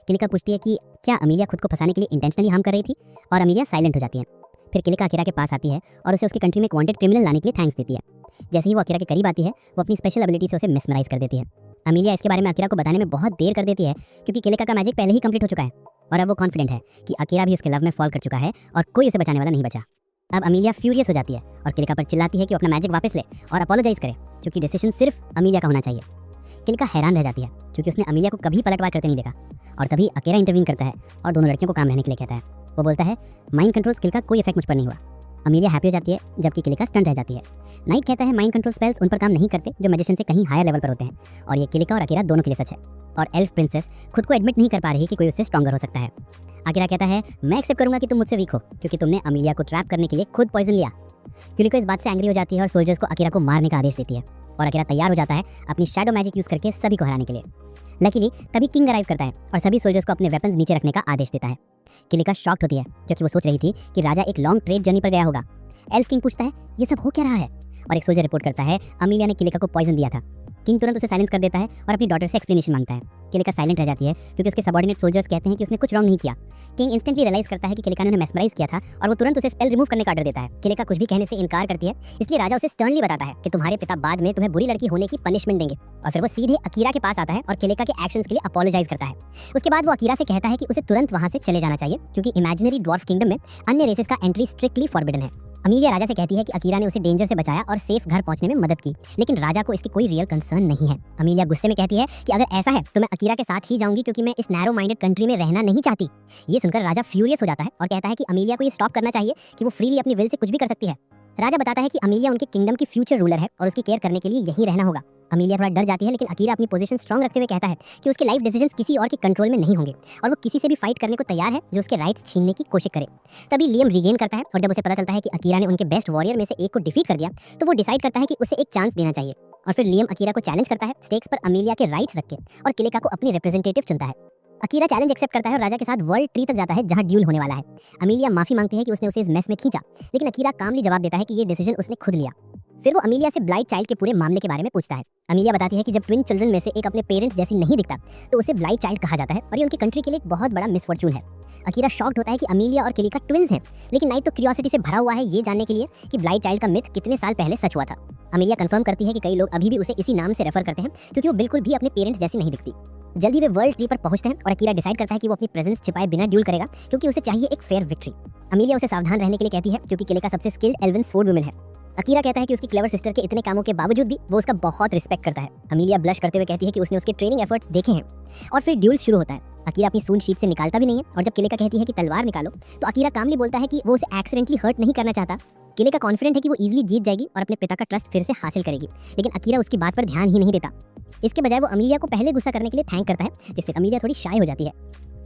किलिका पूछती है कि क्या अमीलिया खुद को फंसाने के लिए इंटेंशनली हार्म कर रही थी, और अमीलिया साइलेंट हो जाती है। फिर किलिका अकीरा के पास आती है और उसे उसकी कंट्री में एक वांटेड क्रिमिनल लाने के लिए थैंक्स देती है। जैसे ही वो अकीरा के करीब आती है, वो अपनी स्पेशल एबिलिटी से उसे मिसमराइज कर देती है। अमीलिया इसके बारे में अकीरा को बताने में बहुत देर कर देती है क्योंकि किलिका का मैजिक पहले ही कंप्लीट हो चुका है और अब वो कॉन्फिडेंट है कि अकीरा भी उसके लव में फॉल कर चुका है और कोई उसे बचाने वाला नहीं बचा। अब अमीलिया फ्यूरियस हो जाती है और किलिका पर चिल्लाती है कि वो अपना मैजिक वापस ले और अपोलोजाइज करे, क्योंकि डिसीजन सिर्फ अमीलिया का होना चाहिए। किलिका हैरान रह जाती है क्योंकि उसने अमीलिया को कभी पलटवार करते नहीं देखा। और तभी अकीरा इंटरवीन करता है और दोनों लड़कियों को काम रहने के लिए कहता है। वो बोलता है, माइंड कंट्रोल स्किल का कोई इफेक्ट मुझ पर नहीं हुआ। अमीलिया हैप्पी हो जाती है जबकि किलिका स्टंट रह जाती है। नाइट कहता है माइंड कंट्रोल स्पेल्स उन पर काम नहीं करते जो मैजिशियन से कहीं हायर लेवल पर होते हैं, और ये किलिका और अकीरा दोनों के लिए सच है। और एल्फ प्रिंसेस खुद को एडमिट नहीं कर पा रही कि कोई उससे स्ट्रॉन्गर हो सकता है। अकीरा कहता है, मैं एक्सेप्ट करूंगा कि तुम मुझसे वीक हो क्योंकि तुमने अमीलिया को ट्रैप करने के लिए खुद पॉइजन लिया। किलिका इस बात से एंग्री हो जाती है और सोल्जर्स को अकीरा को मारने का आदेश देती है और अकीरा तैयार हो जाता है अपनी शैडो मैजिक यूज करके सभी को हराने के लिए। लकीली तभी किंग अराइव करता है और सभी सोल्जर्स को अपने वेपन्स नीचे रखने का आदेश देता है। किलिका शॉक्ड होती है क्योंकि वो सोच रही थी कि राजा एक लॉन्ग ट्रेड जर्नी पर गया होगा। एल्फ किंग पूछता है, ये सब हो क्या रहा है? और एक सोल्जर रिपोर्ट करता है, अमीलिया ने किलिका को पॉइजन दिया था। किंग तुरंत उसे साइलेंस कर देता है और अपनी डॉटर से एक्सप्लेनेशन मांगता है। किलिका साइलेंट रह जाती है क्योंकि उसके सबऑर्डिनेट सोल्जर्स कहते हैं कि उसने कुछ रॉन्ग नहीं किया। किंग इंस्टेंटली रियलाइज करता है कि किलिका ने उन्हें मेस्मराइज किया था और वो तुरंत उसे स्पेल रिमूव करने का ऑर्डर देता है। किलिका कुछ भी कहने से इनकार करती है, इसलिए राजा उसे स्टर्नली बताता है कि तुम्हारे पिता बाद में तुम्हें बुरी लड़की होने की पनिशमेंट देंगे। और फिर वो सीधे अकीरा के पास आता है और किलिका के एक्शंस के लिए अपोलोजाइज करता है। उसके बाद वो अकीरा से कहता है कि उसे तुरंत वहां से चले जाना चाहिए क्योंकि इमेजिनरी ड्वार्फ किंगडम में अन्य रेसेस का एंट्री स्ट्रिक्टली फॉरबिडन है। अमीलिया राजा से कहती है कि अकीरा ने उसे डेंजर से बचाया और सेफ घर पहुंचने में मदद की, लेकिन राजा को इसकी कोई रियल कंसर्न नहीं है। अमीलिया गुस्से में कहती है कि अगर ऐसा है तो मैं अकीरा के साथ ही जाऊंगी क्योंकि मैं इस नैरो माइंडेड कंट्री में रहना नहीं चाहती। ये सुनकर राजा फ्यूरियस हो जाता है और कहता है कि अमीलिया को ये स्टॉप करना चाहिए कि वो फ्रीली अपनी विल से कुछ भी कर सकती है। राजा बताता है कि अमीलिया उनके किंगडम की फ्यूचर रूलर है और उसकी केयर करने के लिए यहीं रहना होगा। अमीलिया थोड़ा डर जाती है, लेकिन अकीरा अपनी पोजीशन स्ट्रांग रखते हुए कहता है कि उसके लाइफ डिसीजंस किसी और के कंट्रोल में नहीं होंगे और वो किसी से भी फाइट करने को तैयार है जो उसके राइट्स छीनने की कोशिश करे। तभी लियम रिगेन करता है और जब उसे पता चलता है कि अकीरा ने उनके बेस्ट वॉरियर में से एक को डिफीट कर दिया तो वो डिसाइड करता है कि उसे एक चांस देना चाहिए। और फिर लियम अकीरा को चैलेंज करता है स्टेक्स पर अमीलिया के राइट्स रख के, और किलिका को अपनी रिप्रेजेंटेटिव चुनता है। अकीरा चैलेंज एक्सेप्ट करता है और राजा के साथ वर्ल्ड ट्री तक जाता है जहां ड्यूल होने वाला है। अमीलिया माफी मांगती है कि उसने उसे इस मेस में खींचा, लेकिन अकीरा कामली जवाब देता है कि ये डिसीजन उसने खुद लिया। फिर वो अमीलिया से ब्लाइट चाइल्ड के पूरे मामले के बारे में पूछता है। अमीलिया बताती है कि जब ट्विन चिल्ड्रन में से एक अपने पेरेंट्स जैसी नहीं दिखता तो उसे ब्लाइट चाइल्ड कहा जाता है और ये उनकी कंट्री के लिए एक बहुत बड़ा मिसफॉर्चून है। अकीरा शॉक्ड होता है कि अमीलिया और किलिका ट्विंस हैं, लेकिन नाइट तो क्यूरियोसिटी से भरा हुआ है ये जानने के लिए कि ब्लाइट चाइल्ड का मिथ कितने साल पहले सच हुआ था। अमीलिया कंफर्म करती है कि कई लोग अभी भी उसे इसी नाम से रेफर करते हैं क्योंकि वो बिल्कुल भी अपने पेरेंट्स जैसी नहीं दिखती। जल्दी वे वर्ल्ड ट्री पर पहुंचते हैं और अकीरा डिसाइड करता है कि वो अपनी प्रेजेंस छिपाए बिना ड्यूल करेगा क्योंकि उसे चाहिए एक फेयर विक्ट्री। अमीलिया उसे सावधान रहने के लिए कहती है क्योंकि किलिका सबसे स्किल्ड एल्वन स्वॉर्ड वुमन है। अकीरा कहता है कि उसकी क्लेवर सिस्टर के इतने कामों के बावजूद भी वो उसका बहुत रिस्पेक्ट करता है। अमीलिया ब्लश करते हुए कहती है कि उसने उसके ट्रेनिंग एफर्ट्स देखे हैं। और फिर ड्यूल शुरू होता है। अकीरा अपनी सूंड शीट से निकालता भी नहीं है और जब किलिका कहती है कि तलवार निकालो तो अकीरा कामली बोलता है कि वो उसे एक्सीडेंटली हर्ट नहीं करना चाहता। किलिका कॉन्फिडेंट है कि वो इजीली जीत जाएगी और अपने पिता का ट्रस्ट फिर से हासिल करेगी, लेकिन अकीरा उसकी बात पर ध्यान ही नहीं देता। इसके बजाय वो अमीलिया को पहले गुस्सा करने के लिए थैंक करता है, जिससे अमीलिया थोड़ी शाय हो जाती है।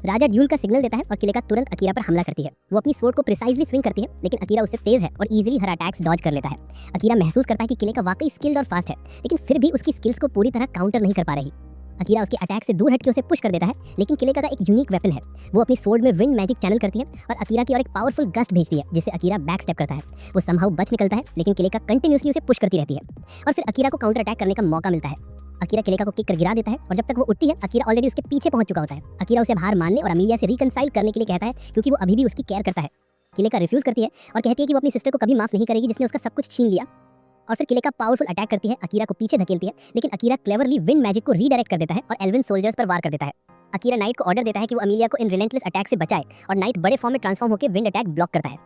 राजा ड्यूल का सिग्नल देता है और किलिका तुरंत अकीरा पर हमला करती है। वो अपनी स्वॉर्ड को प्रिसाइजली स्विंग करती है, लेकिन अकीरा उससे तेज है और इजीली हर अटैक्स डॉज कर लेता है। अकीरा महसूस करता है कि किलिका वाकई स्किल्ड और फास्ट है, लेकिन फिर भी उसकी स्किल्स को पूरी तरह काउंटर नहीं कर पा रही। अकीरा उसके अटैक से दूर हट के उसे पुश कर देता है, लेकिन किलिका का एक यूनिक वेपन है। वो अपनी स्वॉर्ड में विंड मैजिक चैनल करती है और अकीरा की ओर एक पावरफुल गस्ट भेजती है, जिससे अकीरा बैक स्टेप करता है। वो समहाउ बच निकलता है, लेकिन किलिका कंटिन्यूअसली उसे पुश करती रहती है और फिर अकीरा को काउंटर अटैक करने का मौका मिलता है। अकीरा किलिका को किक कर गिरा देता है और जब तक वो उठती है अकीरा ऑलरेडी उसके पीछे पहुंच चुका होता है। अकीरा उसे हार मानने और अमीलिया से रिकंसाइल करने के लिए कहता है क्योंकि वो अभी भी उसकी केयर करता है। किलिका रिफ्यूज करती है और कहती है कि वो अपनी सिस्टर को कभी माफ नहीं करेगी जिसने उसका सब कुछ छीन लिया। और फिर किलिका पावरफुल अटैक करती है, अकीरा को पीछे धकेलती है, लेकिन अकीरा क्लेवरली विंड मैजिक को रीडायरेक्ट कर देता है और एल्वन सोल्जर्स पर वार कर देता है। अकीरा नाइट को ऑर्डर देता है कि वो अमीलिया को इन रिलेंटलेस अटैक से बचाए और नाइट बड़े फॉर्म में ट्रांसफॉर्म होकर विंड अटैक ब्लॉक करता है।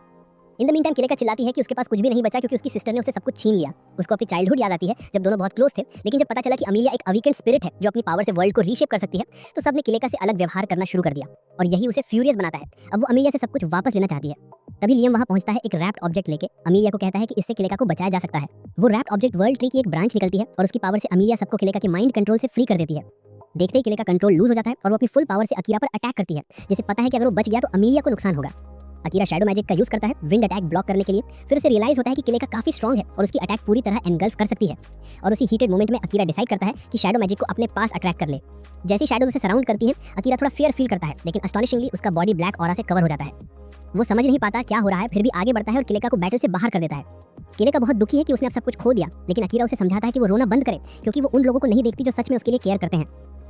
इन द मीन टाइम किलेका चिल्लाती है कि उसके पास कुछ भी नहीं बचा क्योंकि उसकी सिस्टर ने उससे सब कुछ छीन लिया। उसको अपनी चाइल्डहुड याद आती है जब दोनों बहुत क्लोज थे, लेकिन जब पता चला कि अमीलिया एक अवीकेंड स्पिरिट है जो अपनी पावर से वर्ल्ड को रीशेप कर सकती है, तो सबने किलेका से अलग व्यवहार करना शुरू कर दिया और यही उसे फ्यूरियस बनाता है। अब वो अमीलिया से सब कुछ वापस लेना चाहती है। तभी लियम वहां पहुंचता है एक रैप्ड ऑब्जेक्ट लेके। अमीलिया को कहता है कि इससे किलेका को बचाया जा सकता है। वो रैप्ड ऑब्जेक्ट वर्ल्ड ट्री की एक ब्रांच निकलती है और उसकी पावर से अमीलिया सबको किलेका के माइंड कंट्रोल से फ्री कर देती है। देखते ही किलेका कंट्रोल लूज हो जाता है और वो अपनी फुल पावर से अकीरा पर अटैक करती है, जिसे पता है कि अगर वो बच गया तो अमीलिया को नुकसान होगा। अकीरा शैडो मैजिक का यूज करता है विंड अटैक ब्लॉक करने के लिए। फिर उसे रियलाइज होता है कि किलेका काफी स्ट्रांग है और उसकी अटैक पूरी तरह एनगल्फ कर सकती है। और उसी हीटेड मोमेंट में अकीरा डिसाइड करता है कि शैडो मैजिक को अपने पास अट्रैक्ट कर ले। जैसे शैडो उसे सराउंड करती है, अकीरा थोड़ा फियर फील करता है, लेकिन अस्टॉनिशिंगली उसका बॉडी ब्लैक ऑरा से कवर हो जाता है। वो समझ नहीं पाता क्या हो रहा है, फिर भी आगे बढ़ता है और किलेका को बैटल से बाहर कर देता है। किलेका बहुत दुखी है कि उसने अब सब कुछ खो दिया, लेकिन अकीरा उसे समझाता है कि वो रोना बंद करे क्योंकि वो उन लोगों को नहीं देखती जो सच में उसके लिए केयर करते हैं।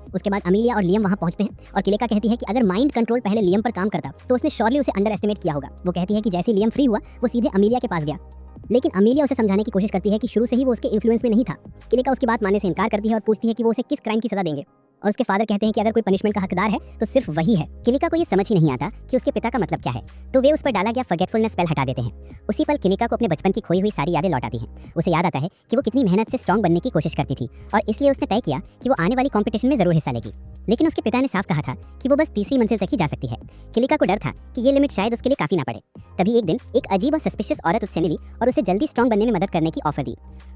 उसके बाद अमीलिया और लियम वहां पहुंचते हैं और किलेका कहती है कि अगर माइंड कंट्रोल पहले लियम पर काम करता तो उसने श्योरली उसे अंडर एस्टिमेट किया होगा। वो कहती है कि जैसे ही लियम फ्री हुआ वो सीधे अमीलिया के पास गया, लेकिन अमीलिया उसे समझाने की कोशिश करती है कि शुरू से ही वो उसके इन्फ्लुएंस में नहीं था। किलेका उसकी बात मानने से इनकार करती है और पूछती है कि वो उसे किस क्राइम की सजा देंगे, और उसके फादर कहते हैं कि अगर कोई पनिशमेंट का हकदार है तो सिर्फ वही है। किलेका को ये समझ ही नहीं आता कि उसके पिता का मतलब क्या है, तो वे उस पर डाला गया फॉरगेटफुलनेस स्पेल हटा देते हैं। उसी पल किलेका को अपने बचपन की खोई हुई सारी यादें लौट आती हैं। उसे याद आता है कि वो कितनी मेहनत से स्ट्रांग बनने की कोशिश करती थी और इसलिए उसने तय किया कि वो आने वाली कॉम्पिटिशन में जरूर हिस्सा लेगी। लेकिन उसके पिता ने साफ कहा था कि वो बस तीसरी मंजिल तक ही जा सकती है। किलेका को डर था कि ये लिमिट शायद उसके लिए काफी ना पड़े। तभी एक दिन एक अजीब और सस्पिशियस औरत उससे मिली और उसे जल्दी स्ट्रांग बनने में मदद करने की ऑफर दी।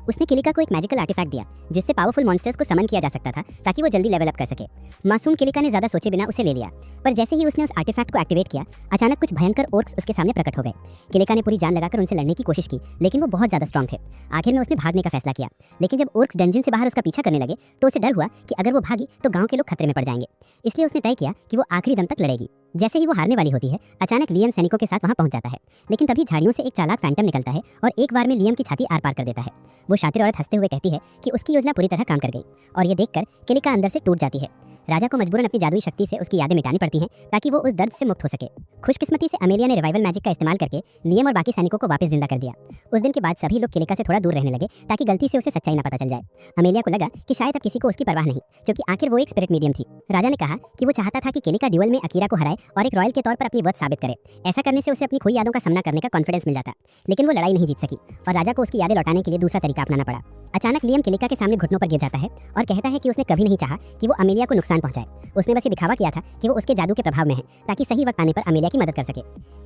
उसने किलेका को एक मैजिकल आर्टिफैक्ट दिया जिससे पावरफुल मॉन्स्टर्स को समन किया जा सकता था ताकि वो जल्दी लेवल अप कर सके। मासूम किलेका ने ज्यादा सोचे बिना उसे ले लिया, पर जैसे ही उसने उस आर्टिफैक्ट को एक्टिवेट किया, अचानक कुछ भयंकर ओर्क्स उसके सामने प्रकट हो गए। किलेका ने पूरी जान लगाकर उनसे लड़ने की कोशिश की, लेकिन वो बहुत ज्यादा स्ट्रांग थे। आखिर में उसने भागने का फैसला किया, लेकिन जब ओर्क्स डंजन से बाहर उसका पीछा करने लगे तो उसे डर हुआ कि अगर वो भागी तो गांव के लोग खतरे में पड़ जाएंगे। इसलिए उसने तय किया कि वो आखिरी दम तक लड़ेगी। जैसे ही वो हारने वाली होती है, अचानक लियम सैनिकों के साथ वहां पहुंच जाता है, लेकिन तभी झाड़ियों से एक चालाक फैंटम निकलता है और एक बार में लियम की छाती आर पार कर देता है। वो शातिर औरत हंसते हुए कहती है कि उसकी योजना पूरी तरह काम कर गई, और ये देखकर किलेका अंदर से टूट जाती है। राजा को मजबूरन अपनी जादुई शक्ति से उसकी यादें मिटानी पड़ती हैं ताकि वो उस दर्द से मुक्त हो सके। खुशकिस्मती से अमेलिया ने रिवाइवल मैजिक का इस्तेमाल करके लियम और बाकी सैनिकों को वापस जिंदा कर दिया। उस दिन के बाद सभी लोग किलेका से थोड़ा दूर रहने लगे ताकि गलती से उसे सच्चाई न पता चल जाए। अमेलिया को लगा कि शायद अब किसी को उसकी परवाह नहीं, क्योंकि आखिर वो एक स्पिरिट मीडियम थी। राजा ने कहा कि वो चाहता था कि किलेका ड्यूअल में अकीरा को हराए और एक रॉयल के तौर पर अपनी वर्थ साबित करे। ऐसा करने से उसे अपनी खोई यादों का सामना करने का कॉन्फिडेंस मिल जाता, लेकिन वो लड़ाई नहीं जीत सकी और राजा को उसकी यादें लौटाने के लिए दूसरा तरीका अपनाना पड़ा। अचानक लियम किलेका के सामने घुटनों पर गिर जाता है और कहता है कि उसने कभी नहीं चाहा कि वो अमेलिया को नुकसान पहुंचाए। उसने बस ये दिखावा किया था कि वो उसके जादू के प्रभाव में है ताकि सही वक्त आने पर अमेलिया की मदद कर सके।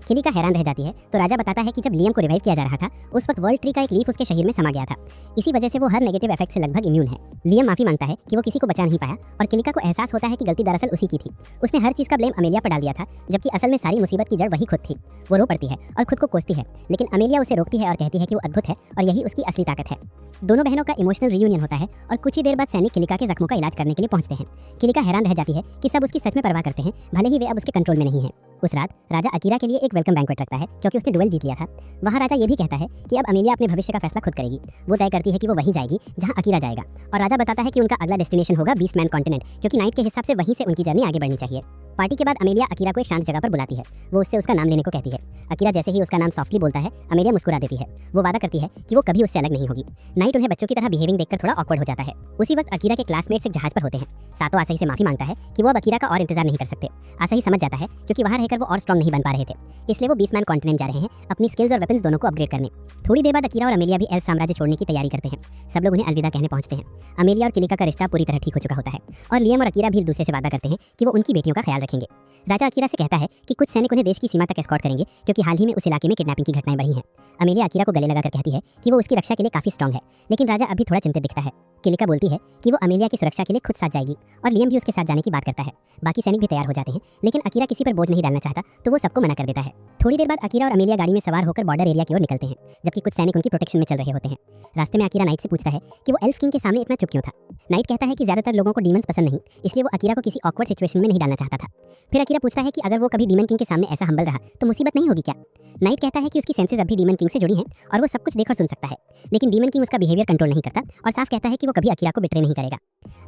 किलेका हैरान रह जाती है तो राजा बताता है कि जब लियम को रिवाइव किया जा रहा था उस वक्त वर्ल्ड ट्री का एक लीफ उसके शरीर में समा गया था। इसी वजह से वो हर नेगेटिव इफेक्ट से लगभग इम्यून है। लियम माफी मांगता है कि वो किसी को बचा नहीं पाया और किलेका को एहसास होता है कि गलती दरअसल उसी की थी। उसने हर चीज का ब्लेम अमेलिया पर डाल दिया था, जबकि असल में सारी मुसीबत की जड़ वही खुद थी। वो रो पड़ती है और खुद को कोसती है, लेकिन अमेलिया उसे रोकती है और कहती है कि वो अद्भुत है और यही उसकी असली ताकत है। दोनों बहनों का इमोशनल रियूनियन होता है और कुछ ही देर बाद सैनिक किलेका के जख्मों का इलाज करने के लिए पहुंचते हैं। किलेका हैरान रह जाती है कि सब उसकी सच में परवाह करते हैं, भले ही वे अब उसके कंट्रोल में नहीं है। उस रात राजा अकीरा के लिए एक वेलकम बैंक्वेट रखता है क्योंकि उसने डुएल जीत लिया था। वहाँ राजा ये भी कहता है कि अब अमेलिया अपने भविष्य का फैसला खुद करेगी। वो तय करती है कि वो वहीं जाएगी जहाँ अकीरा जाएगा, और राजा बताता है कि उनका अगला डेस्टिनेशन होगा बीस्टमैन कॉन्टिनेंट, क्योंकि नाइट के हिसाब से वहीं से उनकी जर्नी आगे बढ़नी चाहिए। पार्टी के बाद अमेलिया अकीरा को एक शांत जगह पर बुलाती है। वो उससे उसका नाम लेने को कहती है। अकीरा जैसे ही उसका नाम सॉफ्टली बोलता है, अमेलिया मुस्कुरा देती है। वो वादा करती है कि वो कभी उससे अलग नहीं होगी। नाइट उन्हें बच्चों की तरह बिहेविंग देखकर थोड़ा ऑकवर्ड हो जाता है। उसी वक्त अकीरा के क्लासमेट्स एक जहाज पर होते हैं। सातो आसही से माफी मांगता है कि वो अब अकीरा का और इंतजार नहीं कर सकते। आसही समझ जाता है क्योंकि वहां रहकर वो और स्ट्रांग नहीं बन पा रहे थे, इसलिए वो बीस्टमैन कॉन्टिनेंट जा रहे हैं अपनी स्किल्स और वेपन्स दोनों को अपग्रेड करने। थोड़ी देर बाद अकीरा और अमेलिया भी एल्फ साम्राज्य छोड़ने की तैयारी करते हैं। सब लोग उन्हें अलविदा कहने पहुंचते हैं। अमेलिया और किलेका का रिश्ता पूरी तरह ठीक हो चुका होता है और लियम और अकीरा भी एक दूसरे से वादा करते हैं कि वो उनकी बेटियों का ख्याल रखेंगे। राजा अकीरा से कहता है कि कुछ सैनिक उन्हें देश की सीमा तक एस्कॉर्ट करेंगे क्योंकि हाल ही में उस इलाके में किडनैपिंग की घटनाएं बढ़ी हैं। अमेलिया अकीरा को गले लगाकर कहती है कि वो उसकी रक्षा के लिए काफी स्ट्रांग है, लेकिन राजा अभी थोड़ा चिंतित दिखता है। किलेका बोलती है कि वो अमेलिया की सुरक्षा के लिए खुद साथ जाएगी और लियम भी उसके साथ जाने की बात करता है। बाकी सैनिक भी तैयार हो जाते हैं, लेकिन अकीरा किसी पर बोझ नहीं डालना चाहता तो वो सबको मना कर देता है। थोड़ी देर बाद अकीरा और अमेलिया गाड़ी में सवार होकर बॉर्डर एरिया की ओर निकलते हैं, जबकि कुछ सैनिक उनकी प्रोटेक्शन में चल रहे होते हैं। रास्ते में अकीरा नाइट से पूछता है कि वो एल्फ किंग के सामने इतना चुप क्यों था। नाइट कहता है कि ज्यादातर लोगों को डीमंस पसंद नहीं, इसलिए वो अकीरा को किसी ऑकवर्ड सिचुएशन में नहीं डालना चाहता था। फिर अकीरा पूछता है कि अगर वो कभी डीमन किंग के सामने ऐसा हम्बल रहा तो मुसीबत नहीं होगी क्या। नाइट कहता है कि उसकी सेंसेस अभी डीमन किंग से जुड़ी हैं और वो सब कुछ देख और सुन सकता है, लेकिन डीमन किंग उसका बिहेवियर कंट्रोल नहीं करता और साफ कहता है कि वो कभी अकीरा को बिट्रे नहीं करेगा।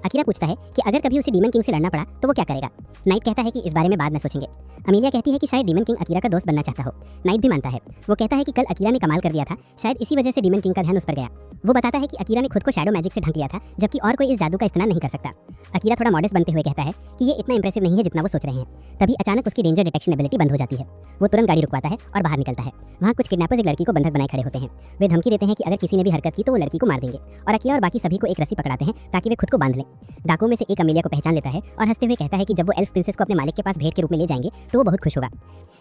अकीरा पूछता है कि अगर कभी उसे डीमन किंग से लड़ना पड़ा तो वो क्या करेगा। नाइट कहता है कि इस बारे में बाद में सोचेंगे। अमेलिया कहती है कि शायद डीमन किंग अकीरा का दोस्त बनना चाहता हो। नाइट भी मानता है। वो कहता है कि कल अकीरा ने कमाल कर दिया था, शायद इसी वजह से डीमन किंग का ध्यान उस पर गया। वो बताता है कि अकीरा ने खुद को शैडो मैजिक से ढक लिया था, जबकि और कोई इस जादू का इस्तेमाल नहीं कर सकता। अकीरा थोड़ा मॉडेस्ट बनते हुए कहता है कि ये इतना इंप्रेसिव नहीं है जितना वो सोच रहे हैं। तभी अचानक उसकी डेंजर डिटेक्शन एबिलिटी बंद हो जाती है। वो तुरंत गाड़ी रुकवाता है और बाहर निकलता है। वहाँ कुछ किडनैपर्स एक लड़की को बंधक बनाए खड़े होते हैं। वे धमकी देते हैं कि अगर किसी ने भी हरकत की तो वो लड़की को मार देंगे, और अकीरा और बाकी सभी को एक रस्सी पकड़ाते हैं ताकि वे खुद को बांध लें। डाकुओं में से एक अमेलिया को पहचान लेता है और हंसते हुए कहता है कि जब वो एल्फ प्रिंसेस को अपने मालिक के पास भेंट के रूप में ले जाएंगे तो वो बहुत खुश होगा।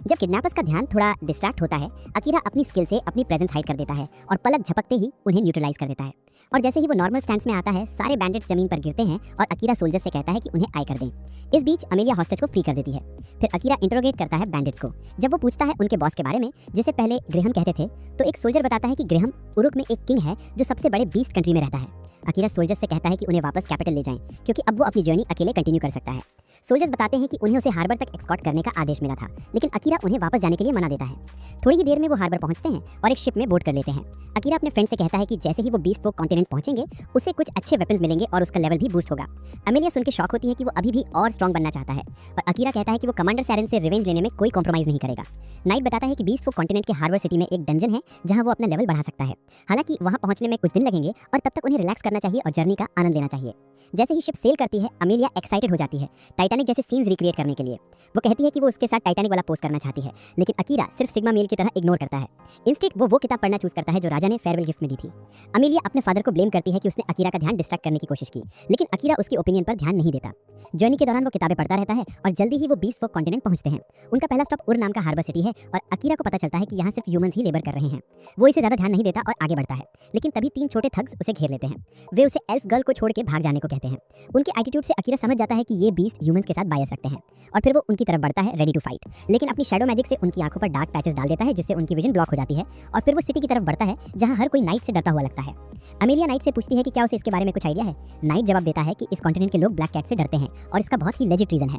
जब किडनैपर्स का ध्यान थोड़ा डिस्ट्रैक्ट होता है, अकीरा अपनी स्किल से अपनी प्रेजेंस हाइड कर देता है और पलक झपकते ही उन्हें न्यूट्रलाइज कर देता है। और जैसे ही वो नॉर्मल स्टैंड्स में आता है, सारे बैंडिट्स जमीन पर गिरते हैं और अकीरा सोल्जर्स से कहता है कि उन्हें आय कर दें। इस बीच अमेलिया हॉस्टेज को फ्री कर देती है। फिर अकीरा इंटरोगेट करता है बैंडिट्स को। जब वो पूछता है उनके बॉस के बारे में, जिसे पहले ग्रेहम कहते थे, तो एक सोल्जर बताता है कि ग्रेहम उरुक में एक किंग है जो सबसे बड़े बीस्ट कंट्री में रहता है। अकीरा सोल्जर्स से कहता है कि उन्हें वापस कैपिटल ले जाएं, क्योंकि अब वो अपनी जर्नी अकेले कंटिन्यू कर सकता है। सोल्जर्स बताते हैं कि उन्हें उसे हार्बर तक एस्कॉर्ट करने का आदेश मिला था, लेकिन अकीरा उन्हें वापस जाने के लिए मना देता है। थोड़ी ही देर में वो हार्बर पहुंचते हैं और एक शिप में बोट कर लेते हैं। अकीरा अपने फ्रेंड से कहता है कि जैसे ही वो बीस्ट फोक कॉन्टिनेंट पहुंचेंगे, उसे कुछ अच्छे वेपन्स मिलेंगे और उसका लेवल भी बूस्ट होगा। अमेलिया सुन के शॉक होती है कि वो अभी भी और स्ट्रॉन्ग बनना चाहता है, और अकीरा कहता है कि वो कमांडर सैरन से रिवेंज लेने में कोई कॉम्प्रोमाइज नहीं करेगा। नाइट बताता है कि बीस्ट फोक कॉन्टिनेंट के हार्बर सिटी में एक डंजन है जहां वो अपना लेवल बढ़ा सकता है। हालांकि वहां पहुंचने में कुछ दिन लगेंगे और तब तक उन्हें रिलैक्स करना चाहिए और जर्नी का आनंद लेना चाहिए। जैसे ही शिप सेल करती है, अमेलिया एक्साइटेड हो जाती है टाइटैनिक जैसे सीन्स रिक्रिएट करने के लिए। वो कहती है कि वो उसके साथ टाइटैनिक वाला पोस्ट करना चाहती है, लेकिन अकीरा सिर्फ सिग्मा मेल की तरह इग्नोर करता है। इंस्टेड वो किताब पढ़ना चूज करता है जो राजा ने फेयरवेल गिफ्ट में दी थी। अमेलिया अपने फादर को ब्लेम करती है कि उसने अकीरा का ध्यान डिस्ट्रैक्ट करने की कोशिश की, लेकिन अकीरा उसकी ओपिनियन पर ध्यान नहीं देता। जर्नी के दौरान वो किताबें पढ़ता रहता है और जल्दी ही वो बीस्ट फोक कॉन्टिनेंट पहुंचते हैं। उनका पहला स्टॉप उर नाम का हार्बर सिटी है और अकीरा को पता चलता है कि यहाँ सिर्फ ह्यूमंस ही लेबर कर रहे हैं। वो इसे ज्यादा ध्यान नहीं देता और आगे बढ़ता है, लेकिन तभी 3 छोटे थग्स उसे घेर लेते हैं। वे उसे एल्फ गर्ल को छोड़ के भाग जाने को कहते हैं। उनके एटीट्यूड से अकीरा समझ जाता है कि ये बीस्ट ह्यूमंस के साथ बायस रखते हैं, और फिर वो उनकी तरफ बढ़ता है रेडी टू फाइट, लेकिन अपनी शैडो मैजिक से उनकी आंखों पर डार्क पैचेस डाल देता है जिससे उनकी विजन ब्लॉक हो जाती है। और फिर वो सिटी की तरफ बढ़ता है जहाँ हर कोई नाइट से डरता हुआ लगता है। अमेलिया नाइट से पूछती है कि क्या उसे इसके बारे में कुछ आइडिया है। नाइट जवाब देता है कि इस कॉन्टिनेंट के लोग ब्लैक कैट से डरते हैं और इसका बहुत ही लेजिट रीजन है।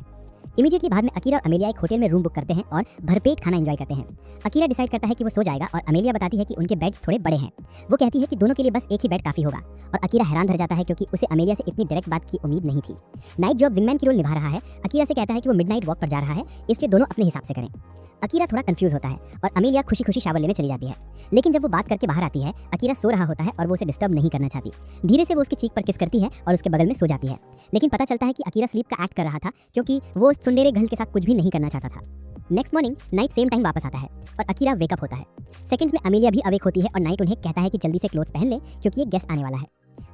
इमीडिएटली बाद में अकीरा और अमेलिया एक होटल में रूम बुक करते हैं और भरपेट खाना एंजॉय करते हैं। अकीरा डिसाइड करता है कि वो सो जाएगा और अमेलिया बताती है कि उनके बेड्स थोड़े बड़े हैं। वो कहती है कि दोनों के लिए बस एक ही बेड काफी होगा, और अकीरा हैरान रह जाता है क्योंकि उसे अमेलिया से इतनी डायरेक्ट बात की उम्मीद नहीं थी। नाइट जो विंगमैन की रोल निभा रहा है, अकीरा से कहता है कि वो मिडनाइट वॉक पर जा रहा है, इसलिए दोनों अपने हिसाब से करें। अकीरा थोड़ा कंफ्यूज होता है और अमेलिया खुशी खुशी शावर लेने चली जाती है, लेकिन जब वो बात करके बाहर आती है, अकीरा सो रहा होता है और वो उसे डिस्टर्ब नहीं करना चाहती। धीरे से वो उसकी चीक पर किस करती है और उसके बगल में सो जाती है, लेकिन पता चलता है कि अकीरा स्लीप का एक्ट कर रहा था क्योंकि वो सुंडेरे घल के साथ कुछ भी नहीं करना चाहता था। Next morning night same time वापस आता है और अकीरा वेकअप होता है। सेकंड्स में अमेलिया भी अवेक होती है और नाइट उन्हें कहता है कि जल्दी से क्लोथ्स पहन ले क्योंकि एक गेस्ट आने वाला है।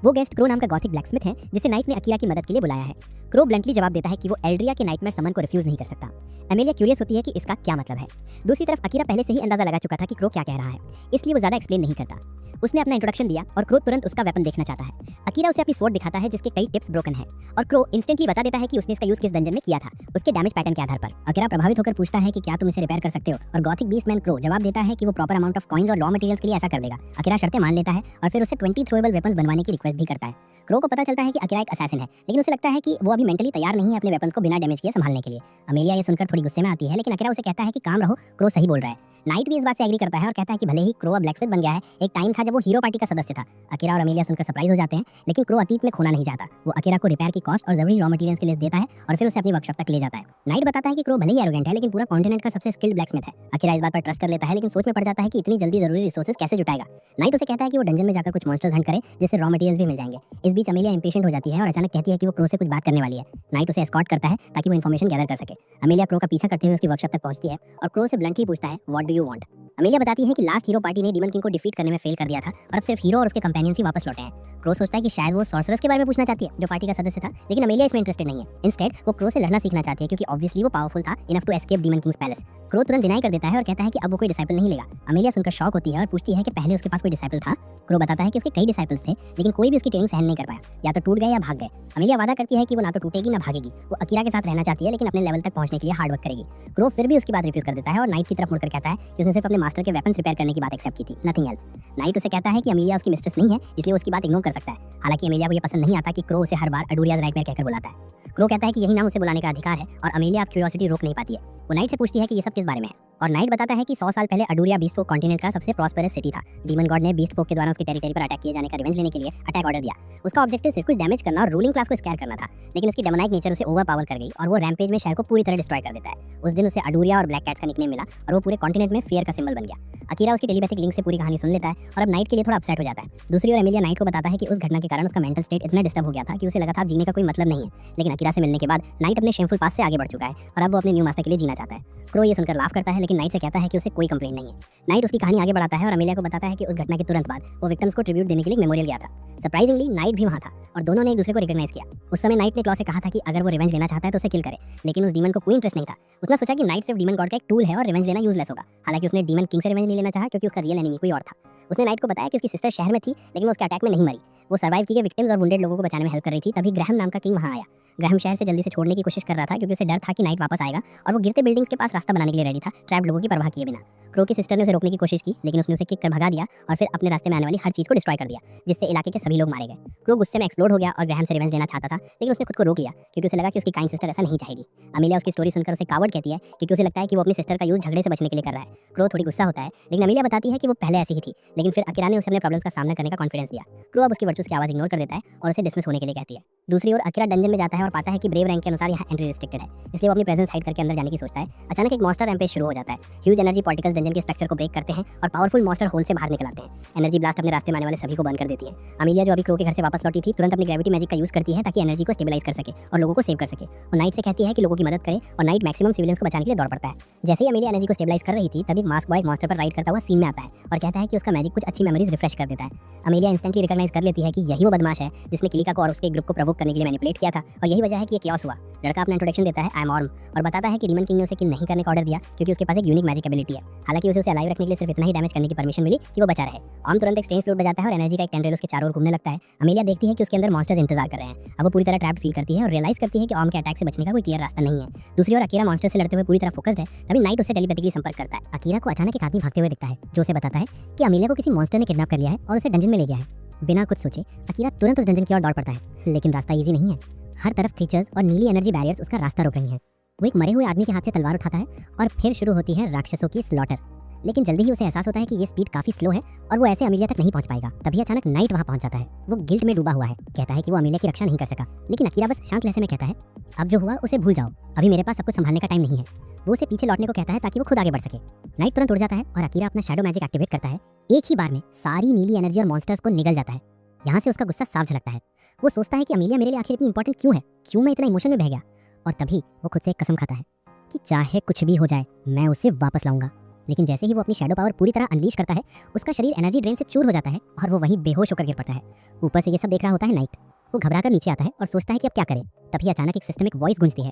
वो गेस्ट क्रो नाम का गॉथिक ब्लैकस्मिथ है जिसे नाइट ने अकीरा की मदद के लिए बुलाया है। क्रो ब्लंटली जवाब देता है कि वो एल्ड्रिया के नाइटमेयर समन को रिफ्यूज नहीं कर सकता। अमेलिया क्यूरियस होती है कि इसका क्या मतलब है। दूसरी तरफ अकीरा पहले से ही अंदाजा लगा चुका था कि क्रो क्या कह रहा है, इसलिए वो ज्यादा एक्सप्लेन नहीं करता। उसने अपना इंट्रोडक्शन दिया और क्रो तुरंत उसका वेपन देखना चाहता है। अकीरा उसे अपनी स्वॉर्ड दिखाता है जिसके कई टिप्स ब्रोकन है, और क्रो इंस्टेंटली बता देता है कि उसने इसका यूज किस डंजन में किया था, उसके डैमेज पैटर्न के आधार पर। अकीरा प्रभावित होकर पूछता है कि क्या तुम इसे रिपेयर कर सकते हो, और गॉथिक बीस्टमैन क्रो जवाब देता है कि वो प्रॉपर अमाउंट ऑफ कॉइंस और रॉ मटेरियल्स के लिए ऐसा कर देगा। अकीरा शर्तें मान लेता है और फिर उसे 20 थ्रोएबल वेपन्स बनवाने की रिक्वेस्ट भी करता है। क्रो को पता चलता है कि अकीरा एक असैसिन है, लेकिन उसे लगता है कि वो अभी मेंटली तैयार नहीं है अपने वेपन्स को बिना डैमेज किए संभालने के लिए। अमेलिया ये सुनकर थोड़ी गुस्से में आती है, लेकिन अकीरा उसे कहता है कि काम रहो, क्रो सही बोल रहा है। नाइट भी इस बात से एग्री करता है और कहता है कि भले ही क्रो अब ब्लैकस्मिथ बन गया है, एक टाइम था जब वो हीरो पार्टी का सदस्य था। अकीरा और अमेलिया सुनकर सरप्राइज हो जाते हैं, लेकिन क्रो अतीत में खोना नहीं चाहता। वो अकीरा को रिपेयर की कॉस्ट और जरूरी रॉ मटेरियल्स के लिए देता है और फिर उसे अपनी वर्कशॉप तक ले जाता है। नाइट बताता है कि क्रो भले ही एरोगेंट है, लेकिन पूरा कॉन्टिनेंट का सबसे स्किल्ड ब्लैकस्मिथ है। अकीरा इस बात पर ट्रस्ट कर लेता है, लेकिन सोच में पड़ जाता है कि इतनी जल्दी जरूरी रिसोर्सेज कैसे जुटाएगा। नाइट उसे कहता है कि वो डंजन में जाकर कुछ मॉन्स्टर्स हंट करे जिससे रॉ मटेरियल्स भी मिल जाएंगे। इस बीच अमेलिया इंपेशेंट हो जाती है और अचानक कहती है कि वो क्रो से कुछ बात करने वाली है। नाइट उसे एस्कॉर्ट करता है ताकि वो इन्फॉर्मेशन गैदर कर सके। अमेलिया क्रो का पीछा करते हुए उसकी वर्कशॉप तक पहुंचती है और क्रो से ब्लंटली पूछता है, what do you want. Amelia बताती है कि लास्ट हीरो पार्टी ने डीमन किंग को डिफीट करने में फेल कर दिया था और अब सिर्फ हीरो और उसके कंपेनियंस ही वापस लौटे हैं। क्रो सोचता है कि शायद वो सॉर्सरर्स के बारे में पूछना चाहती है जो पार्टी का सदस्य था, लेकिन अमेलिया इसमें इंटरेस्टेड नहीं है। इंस्टेड वो क्रो से लड़ना सीखना चाहती है क्योंकि ऑब्वियसली वो पावरफुल था enough to escape demon king's palace. Crow तुरंत डिनाई कर देता है और कहता है कि अब वो कोई डिसाइपल नहीं लेगा। अमेलिया सुनकर शॉक होती है और पूछती है कि पहले उसके पास कोई डिसाइपल था। क्रो बताता है कि उसके कई डिसाइपल्स थे, लेकिन कोई भी उसकी ट्रेनिंग सहन नहीं कर पाया, या तो टूट गए या भाग गए। अमेलिया वादा करती है कि वो ना तो टूटेगी ना भागेगी। वो अकीरा के साथ रहना चाहती है, लेकिन अपने लेवल तक पहुंचने के लिए हार्ड वर्क करेगी। क्रो फिर भी उसकी बात रिफ्यूज कर देता है और नाइट की तरफ मुड़कर कहता है कि उसने सिर्फ अपने मास्टर के वेपन्स रिपेयर करने की बात एक्सेप्ट की थी, नथिंग एल्स। नाइट उसे कहता है कि अमेलिया उसकी मिस्ट्रेस नहीं है, इसलिए उसकी बात इग्नोर कर कर सकता है। हालांकि अमेलिया को ये पसंद नहीं आता कि क्रो उसे हर बार अडूरियाज नाइटमेयर कहकर बुलाता है। क्रो कहता है कि यही नाम उसे बुलाने का अधिकार है और अमेलिया अब क्यूरियोसिटी रोक नहीं पाती है। वो नाइट से पूछती है कि ये सब किस बारे में है और नाइट बताता है कि 100 साल पहले अडूरिया बीस्ट फोक कॉन्टिनेंट का सबसे प्रॉस्पेरस सिटी था। डीमन गॉड ने बीस्ट फोक के द्वारा उसकी टेरिटरी पर अटैक किए जाने का रिवेंज लेने के लिए अटैक ऑर्डर दिया। उसका ऑब्जेक्टिव सिर्फ कुछ डैमेज करना और रूलिंग क्लास को स्कैर करना था, लेकिन उसकी डेमोनाइक नेचर उसे ओवरपावर कर गई और वो रैम्पेज में शहर को पूरी तरह डिस्ट्रॉय कर देता है। उस दिन उसे अडूरिया और ब्लैक कैट्स का निकनेम मिला और वो पूरे कॉन्टिनेंट में फियर का सिंबल बन गया। अकीरा उसकी टेलीपैथिक लिंक से पूरी कहानी सुन लेता है और अब नाइट के लिए थोड़ा अपसेट हो जाता है। दूसरी ओर एमिलिया नाइट को बताता है कि उस घटना के कारण उसका मेंटल स्टेट इतना डिस्टर्ब हो गया था कि उसे लगा था अब जीने का कोई मतलब नहीं है। लेकिन अकीरा से मिलने के बाद नाइट अपने शेमफुल पास से आगे बढ़ चुका है और अब वो अपने न्यू मास्टर के लिए जीना चाहता है। क्रो ये सुनकर लाफ करता है, लेकिन नाइट से कहता है कि उसे कोई कंप्लेंट नहीं है। नाइट उसकी कहानी आगे बढ़ाता है और अमेलिया को बताता है कि उस घटना के तुरंत बाद वो विक्टिम्स को ट्रिब्यूट देने के लिए मेमोरियल गया था। सरप्राइजिंगली नाइट भी वहाँ था और दोनों ने एक दूसरे को रिकॉग्नाइज किया। उस समय नाइट ने क्लॉ से कहा था कि अगर वो रिवेंज लेना चाहता है तो उसे किल करे, लेकिन उस डीमन को कोई इंटरेस्ट नहीं था। उसने सोचा कि नाइट सिर्फ डीमन गॉड का एक टूल है और रिवेंज लेना यूजलेस होगा। हालांकि उसने डीमन किंग से रिवेंज नहीं लेना चाहा क्योंकि उसका रियल एनिमी कोई और था। उसने नाइट को बताया कि उसकी सिस्टर शहर में थी लेकिन वो उसके अटैक में नहीं मरी। वो सर्वाइव किए विक्टिम्स और वुंडेड लोगों को बचाने में हेल्प कर रही थी। तभी ग्रैहम नाम का किंग वहाँ आया। ग्रैहम शहर से जल्दी से छोड़ने की कोशिश कर रहा था क्योंकि उसे डर था कि नाइट वापस आएगा और वो गिरते बिल्डिंग्स के पास रास्ता बनाने के लिए रेडी था, ट्रैप्ड लोगों की परवाह किए बिना। क्रो की सिस्टर ने उसे रोकने की कोशिश की, लेकिन उसने उसे किक कर भगा दिया और फिर अपने रास्ते में आने वाली हर चीज को डिस्ट्रॉय कर दिया, जिससे इलाके के सभी लोग मारे गए। क्रो गुस्से में एक्सप्लोड हो गया और ग्रैहम से रिवेंज लेना चाहता था, लेकिन उसने खुद को रोक लिया क्योंकि उसे लगा कि उसकी काइंड सिस्टर ऐसा नहीं चाहेगी। अमेलिया उसकी स्टोरी सुनकर उसे कावर्ड कहती है क्योंकि उसे लगता है कि वो अपनी सिस्टर का यूज झगड़े से बचने के लिए कर रहा है। क्रो थोड़ी गुस्सा होता है, लेकिन अमेलिया बताती है कि वो पहले ऐसी ही थी, लेकिन फिर अकीरा ने उसे अपने प्रॉब्लम्स का सामना करने का कॉन्फिडेंस दिया। क्रो अब उसकी वर्चूज की आवाज इग्नोर कर देता है और उसे डिसमिस होने के लिए कहती है। दूसरी ओर अकीरा डंजन में जाता है और पाता है कि ब्रेव रैंक के अनुसार यहाँ एंट्री रिस्ट्रिक्टेड है, इसलिए वो अपनी प्रेजेंस हाइड करके अंदर जाने की सोचता है। अचानक एक मॉन्स्टर रैम्पेज शुरू हो जाता है। ह्यूज एनर्जी पार्टिकल्स डंजन के स्ट्रक्चर को ब्रेक करते हैं और पावरफुल मॉन्स्टर होल से बाहर निकल आते हैं। एनर्जी ब्लास्ट अपने रास्ते में आने वाले सभी को बर्न कर देती है। अमेलिया जो अभी क्रो के घर से वापस लौटी थी, तुरंत अपनी ग्रेविटी मैजिक का यूज करती है ताकि एनर्जी को स्टेबलाइज कर सके और लोगों को सेव कर सके। और नाइट से कहती है कि लोगों की मदद करे और नाइट मैक्सिमम सिविलियंस को बचाने के लिए दौड़ पड़ता है। जैसे ही अमेलिया एनर्जी को स्टेबलाइज कर रही थी, तभी मास्क बॉय मॉन्स्टर पर राइड करता हुआ सीन में आता है और कहता है कि उसका मैजिक कुछ अच्छी मेमोरीज रिफ्रेश कर देता है। अमेलिया इंस्टेंटली रिकॉग्नाइज कर लेती है कि यही वो बदमाश है जिसने किलिका को और उसके ग्रुप को प्रोवोक करने के लिए मैनिपुलेट किया था और यही वजह है कि ये क्योस हुआ। लड़का अपना इंट्रोडक्शन देता है, आई एम ऑर्म, और बताता है कि डीमन किंग ने उसे किल नहीं करने का ऑर्डर दिया क्योंकि उसके पास एक यूनिक मैजिक एबिलिटी है। हालांकि उसे अलाइव रखने के लिए सिर्फ इतना ही डैमेज करने की परमिशन मिली कि वो बचा रहे। ऑर्म तुरंत एक स्ट्रेंज फ्लूट बजाता है और एनर्जी का एक टेंड्रिल उसके चारों ओर घूमने लगता है। अमेलिया देखती है कि उसके अंदर मॉन्स्टर्स इंतजार कर रहे हैं। अब वो पूरी तरह ट्रैप्ड फील करती है और रियलाइज करती है कि ऑर्म के अटैक से बचने का कोई क्लियर रास्ता नहीं है। दूसरी ओर अकीरा मॉन्स्टर से लड़ते हुए पूरी तरह फोकस्ड है। तभी नाइट उससे टेलीपैथिकली संपर्क करता है। अकीरा को अचानक एक आदमी भागते हुए दिखता है जो उसे बताता है कि अमेलिया को किसी मॉन्स्टर ने किडनैप कर लिया है और उसे डंजन में ले गया है। बिना कुछ सोचे अकीरा तुरंत उस डंजन की ओर दौड़ पड़ता है, लेकिन रास्ता ईजी नहीं है। हर तरफ क्रीचर्स और नीली एनर्जी बैरियर्स उसका रास्ता रोक रही हैं। वो एक मरे हुए आदमी के हाथ से तलवार उठाता है और फिर शुरू होती है राक्षसों की स्लॉटर। लेकिन जल्दी ही उसे एहसास होता है कि ये स्पीड काफी स्लो है और वो ऐसे अमेलिया तक नहीं पहुंच पाएगा। तभी अचानक नाइट वहां पहुंच जाता है। वो गिल्ट में डूबा हुआ है, कहता है कि वो अमेलिया की रक्षा नहीं कर सका, लेकिन अकीरा बस शांत लहजे में कहता है, अब जो हुआ उसे भूल जाओ, अभी मेरे पास सब कुछ संभालने का टाइम नहीं है। वो उसे पीछे लौटने को कहता है ताकि वो खुद आगे बढ़ सके। नाइट तुरंत उड़ जाता है और अकीरा अपना शैडो मैजिक एक्टिवेट करता है। एक ही बार में सारी नीली एनर्जी और मॉन्स्टर्स को निगल जाता है। यहाँ से उसका गुस्सा साफ झलकता है। वो सोचता है कि अमेलिया मेरे लिए आखिर इतनी इंपॉर्टेंट क्यों है, क्यों मैं इतना इमोशन में बह गया। और तभी वो खुद से एक कसम खाता है कि चाहे कुछ भी हो जाए मैं उसे वापस लाऊंगा। लेकिन जैसे ही वो अपनी शैडो पावर पूरी तरह अनलीश करता है, उसका शरीर एनर्जी ड्रेन से चूर हो जाता है और वो वहीं बेहोश होकर गिर पड़ता है। ऊपर से ये सब देख रहा होता है नाइट। वो घबराकर नीचे आता है और सोचता है कि अब क्या करे। तभी अचानक एक सिस्टमिक वॉइस गूंजती है,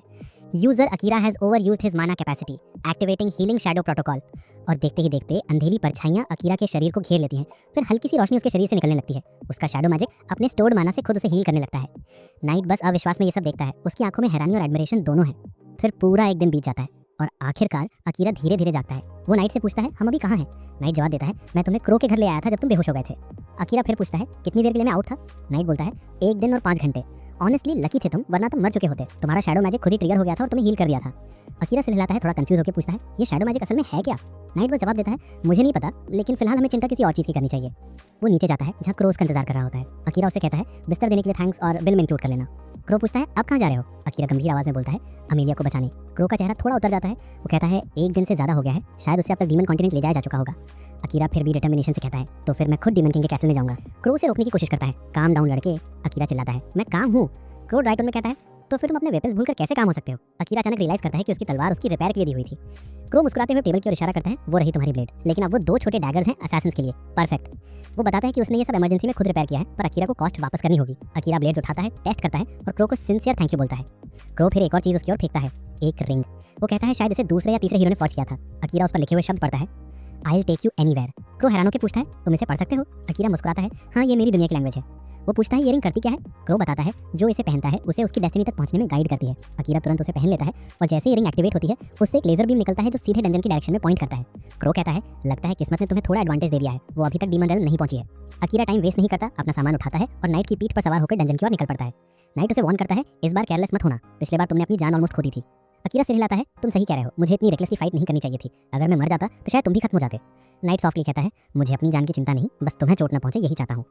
user Akira has over used his mana capacity, activating healing shadow protocol. और देखते ही देखते अंधेरी परछाइयां अकीरा के शरीर को घेर लेती हैं। फिर हल्की सी रोशनी उसके शरीर से निकलने लगती है। उसका शैडो मैजिक अपने स्टोर्ड माना से खुद उसे हील करने लगता है। नाइट बस अविश्वास में ये सब देखता है। उसकी आंखों में हैरानी और एडमिरेशन दोनों है। फिर पूरा एक दिन बीत जाता है और आखिरकार अकीरा धीरे धीरे जागता है। वो नाइट से पूछता है, हम अभी कहाँ हैं? नाइट जवाब देता है, मैं तुम्हें क्रो के घर ले आया था जब तुम बेहोश हो गए थे। अकीरा फिर पूछता है, कितनी देर के लिए मैं आउट था? नाइट बोलता है, 1 दिन और 5 घंटे। ऑनेस्टली लकी थे तुम, वरना तुम मर चुके होते। तुम्हारा शैडो मैजिक खुद ही ट्रिगर हो गया था और तुम्हें हील कर दिया था। अकीरा से हिलाता है, थोड़ा कंफ्यूज होकर पूछता है, ये शैडो मैजिक असल में है क्या? नाइट बस जवाब देता है, मुझे नहीं पता, लेकिन फिलहाल हमें चिंता किसी और चीज़ की करनी चाहिए। वो नीचे जाता है जहाँ क्रो उसका इंतजार कर रहा होता है। अकीरा उसे कहता है, बिस्तर देने के लिए थैंक्स और बिल में इंक्लूड कर लेना। क्रो पूछता है, अब कहाँ जा रहे हो? अकीरा गंभीर आवाज में बोलता है, अमेलिया को बचाने। क्रो का चेहरा थोड़ा उतर जाता है। वो कहता है, 1 दिन से ज्यादा हो गया है, शायद उसे अब तक डीमन कॉन्टिनेंट ले जाया जा चुका होगा। अकीरा फिर भी डिटर्मिनेशन से कहता है, तो फिर मैं खुद डीमन किंग के कैसल में जाऊंगा। क्रो उसे रोकने की कोशिश करता है, काम डाउन लड़के। अकीरा चिल्लाता है, मैं काम हूँ। क्रो ड्राई टोन में कहता है, तो फिर तुम अपने वेपन्स भूलकर कैसे काम हो सकते हो? अकीरा अचानक रियलाइज करता है कि उसकी तलवार उसकी रिपेयर के लिए दी हुई थी। क्रो मुस्कुराते हुए टेबल की ओर इशारा करता है, वो रही तुम्हारी ब्लेड, लेकिन अब वो 2 छोटे डैगर्स हैं असैसिन्स के लिए, परफेक्ट। वो बताता है कि उसने ये सब इमरजेंसी में खुद रिपेयर किया है, पर अकीरा को कॉस्ट वापस करनी होगी। अकीरा ब्लेड्स उठाता है, टेस्ट करता है और क्रो को सिंसियर थैंक यू बोलता है। क्रो फिर एक और चीज उसकी ओर फेंकता है, एक रिंग। वो कहता है शायद इसे दूसरे या तीसरे हीरो ने फॉर्ज किया था। अकीरा उस पर लिखे हुए शब्द पढ़ता है, I will take you anywhere. Crow हैरान होकर पूछता है, तुम इसे पढ़ सकते हो? अकीरा मुस्कुराता है, हाँ ये मेरी दुनिया की लैंग्वेज है। वो पूछता है ये रिंग करती क्या है। क्रो बताता है जो इसे पहनता है उसे उसकी डेस्टिनी तक पहुंचने में गाइड करती है। अकीरा तुरंत उसे पहन लेता है और जैसे ही रिंग एक्टिवेट होती है उससे एक लेजर बीम निकलता है जो सीधे डंजन की डायरेक्शन में पॉइंट करता है। क्रो कहता है लगता है किस्मत ने तुम्हें थोड़ा एडवांटेज दे दिया है, वो अभी तक डीमन रेल्म नहीं पहुंची है। अकीरा टाइम वेस्ट नहीं करता, अपना सामान उठाता है और नाइट की पीठ पर सवार होकर डंजन की ओर निकल पड़ता है। नाइट उसे वार्न करता है इस बार केयरलेस मत होना, पिछले बार तुमने अपनी जान ऑलमोस्ट खो दी थी। अकीरा सिर हिलाता है तुम सही कह रहे हो, मुझे इतनी रेकलेसली फाइट नहीं करनी चाहिए थी, अगर मैं मर जाता तो शायद तुम भी खत्म हो जाते। नाइट सॉफ्टली कहता है मुझे अपनी जान की चिंता नहीं, बस तुम्हें चोट न पहुंचे यही चाहता हूँ।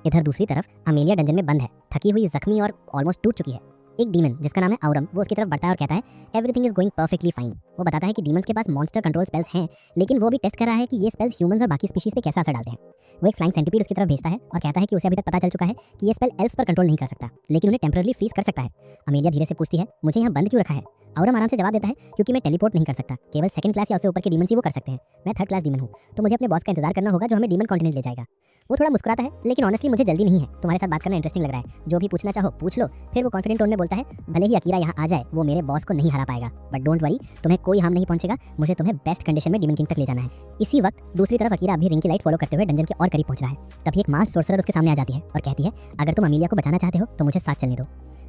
इधर दूसरी तरफ अमेलिया डंजन में बंद है, थकी हुई, जख्मी और ऑलमोस्ट टूट चुकी है। एक डीमन जिसका नाम है औरम वो उसकी तरफ बढ़ता है और कहता है everything is going perfectly fine. वो बताता है कि डीमंस के पास मॉन्स्टर कंट्रोल स्पेल्स हैं, लेकिन वो भी टेस्ट कर रहा है कि ये स्पेल्स ह्यूमंस और बाकी स्पीशीज पे कैसा असर डालते हैं। वो एक फ्लाइंग सेंटीपीड उसकी तरफ भेजता है और कहता है कि उसे अभी तक पता चल चुका है कि ये स्पेल एल्फ्स पर कंट्रोल नहीं कर सकता, लेकिन उन्हें टेम्पररी फ्रीज कर सकता है। अमेलिया धीरे से पूछती है मुझे यहाँ बंद क्यों रखा है। औरम आराम से जवाब देता है क्योंकि मैं टेलीपोर्ट नहीं कर सकता, केवल सेकंड क्लास या उससे ऊपर के डीमंस ही वो कर सकते हैं। मैं थर्ड क्लास डीमन हूँ, तो मुझे अपने बॉस का इंतजार करना होगा जो हमें डीमन कॉन्टिनेंट ले जाएगा। वो थोड़ा मुस्कुराता है लेकिन ऑनेस्टली मुझे जल्दी नहीं है, तुम्हारे साथ बात करना इंटरेस्टिंग लग रहा है, जो भी पूछना चाहो पूछ लो। फिर वो कॉन्फिडेंट टोन में बोलता है भले ही अकीरा यहाँ आ जाए वो मेरे बॉस को नहीं हरा पाएगा, बट डोंट वरी तुम्हें कोई हार्म नहीं पहुंचेगा, मुझे तुम्हें बेस्ट कंडीशन में डीमन किंग तक ले जाना है। इसी वक्त दूसरी तरफ अकीरा अभी रिंग की लाइट फॉलो करते हुए डंजन के और करीब पहुंच रहा है। तभी एक मास्क सोर्सरर उसके सामने आ जाती है और कहती है अगर तुम अमेलिया को बचाना चाहते हो तो मुझे साथ चलने दो।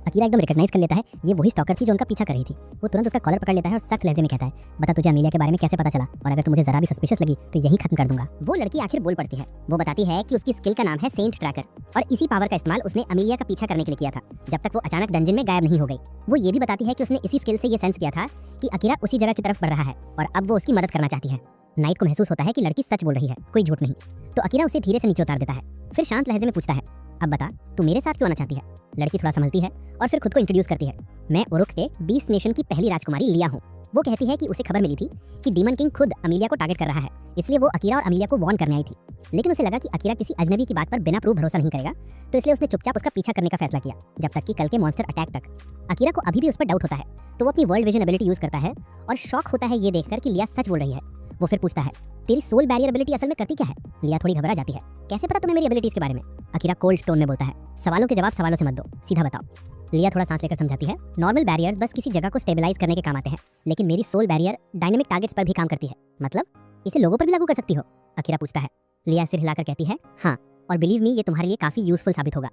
अकीरा एकदम रिकॉग्नाइज कर लेता है ये वही स्टॉकर थी जो उनका पीछा कर रही थी। वो तुरंत उसका कॉलर पकड़ लेता है और सख्त लहजे में कहता है बता तुझे अमेलिया के बारे में कैसे पता चला, और अगर तू मुझे जरा भी सस्पिशियस लगी तो यही खत्म कर दूंगा। वो लड़की आखिर बोल पड़ती है। वो बताती है कि उसकी स्किल का नाम है सेंट ट्रैकर और इसी पावर का इस्तेमाल उसने अमेलिया का पीछा करने के लिए किया था जब तक वो अचानक डंजन में गायब नहीं हो गई। वो ये भी बताती है कि उसने इसी स्किल से ये सेंस किया था कि अकीरा उसी जगह की तरफ बढ़ रहा है और अब वो उसकी मदद करना चाहती है। नाइट को महसूस होता है कि लड़की सच बोल रही है, कोई झूठ नहीं, तो अकीरा उसे धीरे से नीचे उतार देता है। फिर शांत लहजे में पूछता है अब बता तू मेरे साथ क्यों आना चाहती है। लड़की थोड़ा संभलती है और फिर खुद को इंट्रोड्यूस करती है। मैं उरुक के बीस्ट नेशन की पहली राजकुमारी लिया हूँ। वो कहती है कि उसे खबर मिली थी कि डीमन किंग खुद अमेलिया को टारगेट कर रहा है, इसलिए वो अकीरा और अमेलिया को वार्न करने आई थी। लेकिन उसे लगा कि अकीरा किसी अजनबी की बात पर बिना प्रूफ भरोसा नहीं करेगा, तो इसलिए उसने चुपचाप उसका पीछा करने का फैसला किया जब तक कि कल के मॉन्स्टर अटैक तक। अकीरा को अभी भी उस पर डाउट होता है, तो वो अपनी वर्ल्ड विजन एबिलिटी यूज करता है और शॉक होता है ये देखकर कि लिया सच बोल रही है। वो फिर पूछता है तेरी सोल बैरियर एबिलिटी असल में करती क्या है। लिया थोड़ी घबरा जाती है, कैसे पता तुम्हें मेरी एबिलिटीज के बारे में। अकीरा कोल्ड टोन में बोलता है सवालों के जवाब सवालों से मत दो, सीधा बताओ। लिया थोड़ा सांस लेकर समझाती है नॉर्मल बैरियर्स बस किसी जगह को स्टेबलाइज करने के काम आते हैं, लेकिन मेरी सोल बैरियर डायनेमिक टारगेट्स पर भी काम करती है। मतलब इसे लोगों पर भी लागू कर सकती हो। अकीरा पूछता है। लिया सिर हिलाकर कहती है हाँ, और बिलीव मी ये तुम्हारे लिए काफी यूजफुल साबित होगा।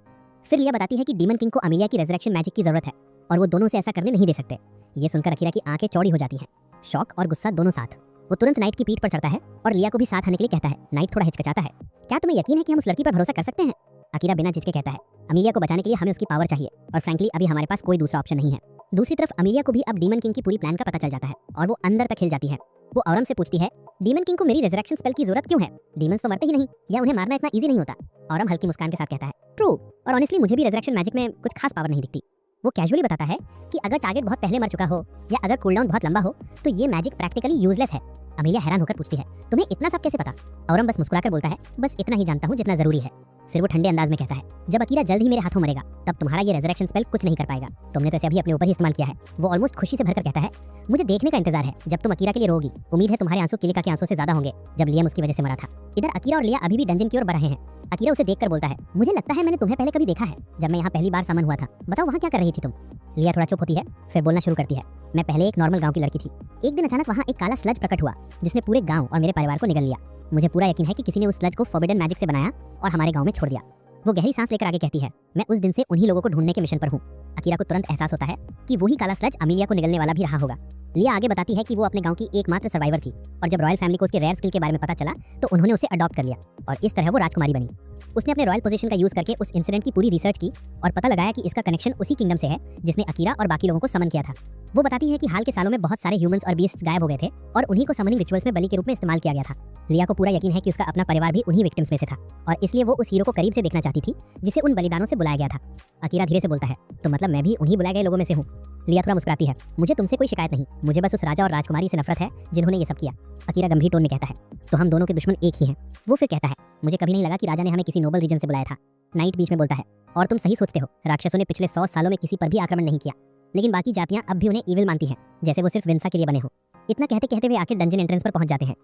फिर लिया बताती है कि डीमन किंग को अमेलिया की रेजरेक्शन मैजिक की जरूरत है और वो दोनों से ऐसा करने नहीं दे सकते। ये सुनकर अकीरा की आंखें चौड़ी हो जाती हैं, शौक और गुस्सा दोनों साथ। वो तुरंत नाइट की पीठ पर चढ़ता है और लिया को भी साथ आने के लिए कहता है। नाइट थोड़ा हिचकिचाता है, क्या तुम्हें यकीन है कि हम उस लड़की पर भरोसा कर सकते हैं। अकीरा बिना झिझके कहता है अमेलिया को बचाने के लिए हमें उसकी पावर चाहिए और फ्रैंकली अभी हमारे पास कोई दूसरा ऑप्शन नहीं है। दूसरी तरफ अमेलिया को भी अब डीमन किंग की पूरी प्लान का पता चल जाता है और वो अंदर तक हिल जाती है। वो औरम से पूछती है डीमन किंग को मेरी रेजरेक्शन स्पेल की जरूरत क्यों है, डीमंस तो मरते ही नहीं, या उन्हें मारना इतना इजी नहीं होता। औरम हल्की मुस्कान के साथ कहता है ट्रू, और ऑनेस्टली मुझे भी रेजरेक्शन मैजिक में कुछ खास पावर नहीं दिखती। वो कैजुअली बताता है कि अगर टारगेट बहुत पहले मर चुका हो या अगर कूलडाउन बहुत लंबा हो तो ये मैजिक प्रैक्टिकली यूजलेस है। अमेलिया हैरान होकर पूछती है तुम्हें इतना सब कैसे पता। औरम बस मुस्कुराकर बोलता है बस इतना ही जानता हूँ जितना जरूरी है। फिर वो ठंडे अंदाज में कहता है जब अकीरा जल्द ही मेरे हाथों मरेगा तब तुम्हारा ये रेजरेक्शन स्पेल कुछ नहीं कर पाएगा, तुमने तो इसे अभी अपने ऊपर ही इस्तेमाल किया है। वो ऑलमोस्ट खुशी से भरकर कहता है मुझे देखने का इंतजार है जब तुम अकीरा के लिए रोगी, उम्मीद है तुम्हारे आंसू किलिका के आंसू से ज्यादा होंगे जब लियम उसकी वजह से मरा था। इधर अकीरा और लिया अभी भी डंजन की ओर बढ़ रहे हैं। अकीरा उसे देखकर बोलता है मुझे लगता है मैंने तुम्हें पहले कभी देखा है, जब मैं यहाँ पहली बार समन हुआ था, बताओ वहाँ क्या कर रही थी तुम। लिया थोड़ा चुप होती है, फिर बोलना शुरू करती है मैं पहले एक नॉर्मल गाँव की लड़की थी। एक दिन अचानक वहाँ एक काला स्लज प्रकट हुआ जिसने पूरे गाँव और मेरे परिवार को निगल लिया। मुझे पूरा यकीन है कि किसी ने उस स्लज को फॉरबिडन मैजिक से बनाया और हमारे गाँव में छोड़ दिया। वो गहरी सांस लेकर आगे कहती है मैं उस दिन से उन्हीं लोगों को ढूंढने के मिशन पर हूँ। अकीरा को तुरंत एहसास होता है कि वही काला स्लज अमेलिया को निगलने वाला भी रहा होगा। लिया आगे बताती है कि वो अपने गांव की एकमात्र सर्वाइवर थी और जब रॉयल फैमिली को उसके रेयर स्किल के बारे में पता चला तो उन्होंने उसे अडॉप्ट कर लिया और इस तरह वो राजकुमारी बनी। उसने अपने रॉयल पोजीशन का यूज करके उस इंसिडेंट की पूरी रिसर्च की और पता लगाया कि इसका कनेक्शन उसी किंगडम से है जिसने अकीरा और बाकी लोगों को समन किया था। वो बताती है कि हाल के सालों में बहुत सारे ह्यूमंस और बीस्ट्स गायब हो गए थे और उन्हीं को समनिंग रिचुअल्स में बलि के रूप में इस्तेमाल किया गया था। लिया को पूरा यकीन है कि उसका अपना परिवार भी उन्हीं विक्टिम्स में से था और इसलिए वो उस हीरो को करीब से देखना चाहती थी जिसे उन बलिदानों से बुलाया गया था। अकीरा धीरे से बोलता है तो मतलब मैं भी उन्हीं बुलाए गए लोगों में से हूँ। लिया थोड़ा मुस्कुराती है मुझे तुमसे कोई शिकायत नहीं, मुझे बस उस राजा और राजकुमारी से नफरत है जिन्होंने ये सब किया। अकीरा गंभीर टोन में कहता है तो हम दोनों के दुश्मन एक ही हैं। वो फिर कहता है मुझे कभी नहीं लगा कि राजा ने हमें किसी नोबल रीजन से बुलाया था। नाइट बीच में बोलता है और तुम सही सोचते हो, राक्षसों ने पिछले 100 सालों में किसी पर भी आक्रमण नहीं किया, लेकिन बाकी जातियां अब भी उन्हें ईविल मानती हैं जैसे वो सिर्फ विंसा के लिए बने हो। इतना कहते कहते वे आखिर डंजन एंट्रेंस पर पहुंच जाते हैं।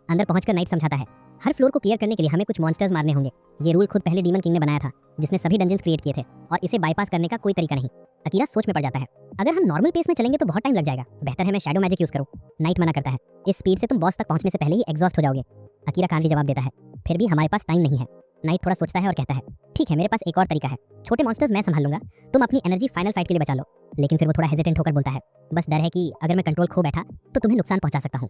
अंदर पहुंचकर नाइट समझाता है हर फ्लोर को क्लियर करने के लिए हमें कुछ मॉन्स्टर्स मारने होंगे। ये रूल खुद पहले डीमन किंग ने बनाया था जिसने सभी डंजन्स क्रिएट किए थे और इसे बाईपास करने का कोई तरीका नहीं। अकीरा सोच में पड़ जाता है अगर हम नॉर्मल पेस में चलेंगे तो बहुत टाइम लग जाएगा, बेहतर है मैं शैडो मैजिक यूज करूं। नाइट मना करता है इस स्पीड से तुम बॉस तक पहुंचने से पहले ही एग्जॉस्ट हो जाओगे। अकीरा कांजी जवाब देता है फिर भी हमारे पास टाइम नहीं है। नाइट थोड़ा सोचता है और कहता है, ठीक है, मेरे पास एक और तरीका है। छोटे मॉन्स्टर्स मैं संभाल लूंगा, तुम अपनी एनर्जी फाइनल फाइट के लिए बचा लो। लेकिन फिर वो थोड़ा हेजिटेंट होकर बोलता है, बस डर है कि अगर मैं कंट्रोल खो बैठा तो तुम्हें नुकसान पहुंचा सकता हूँ।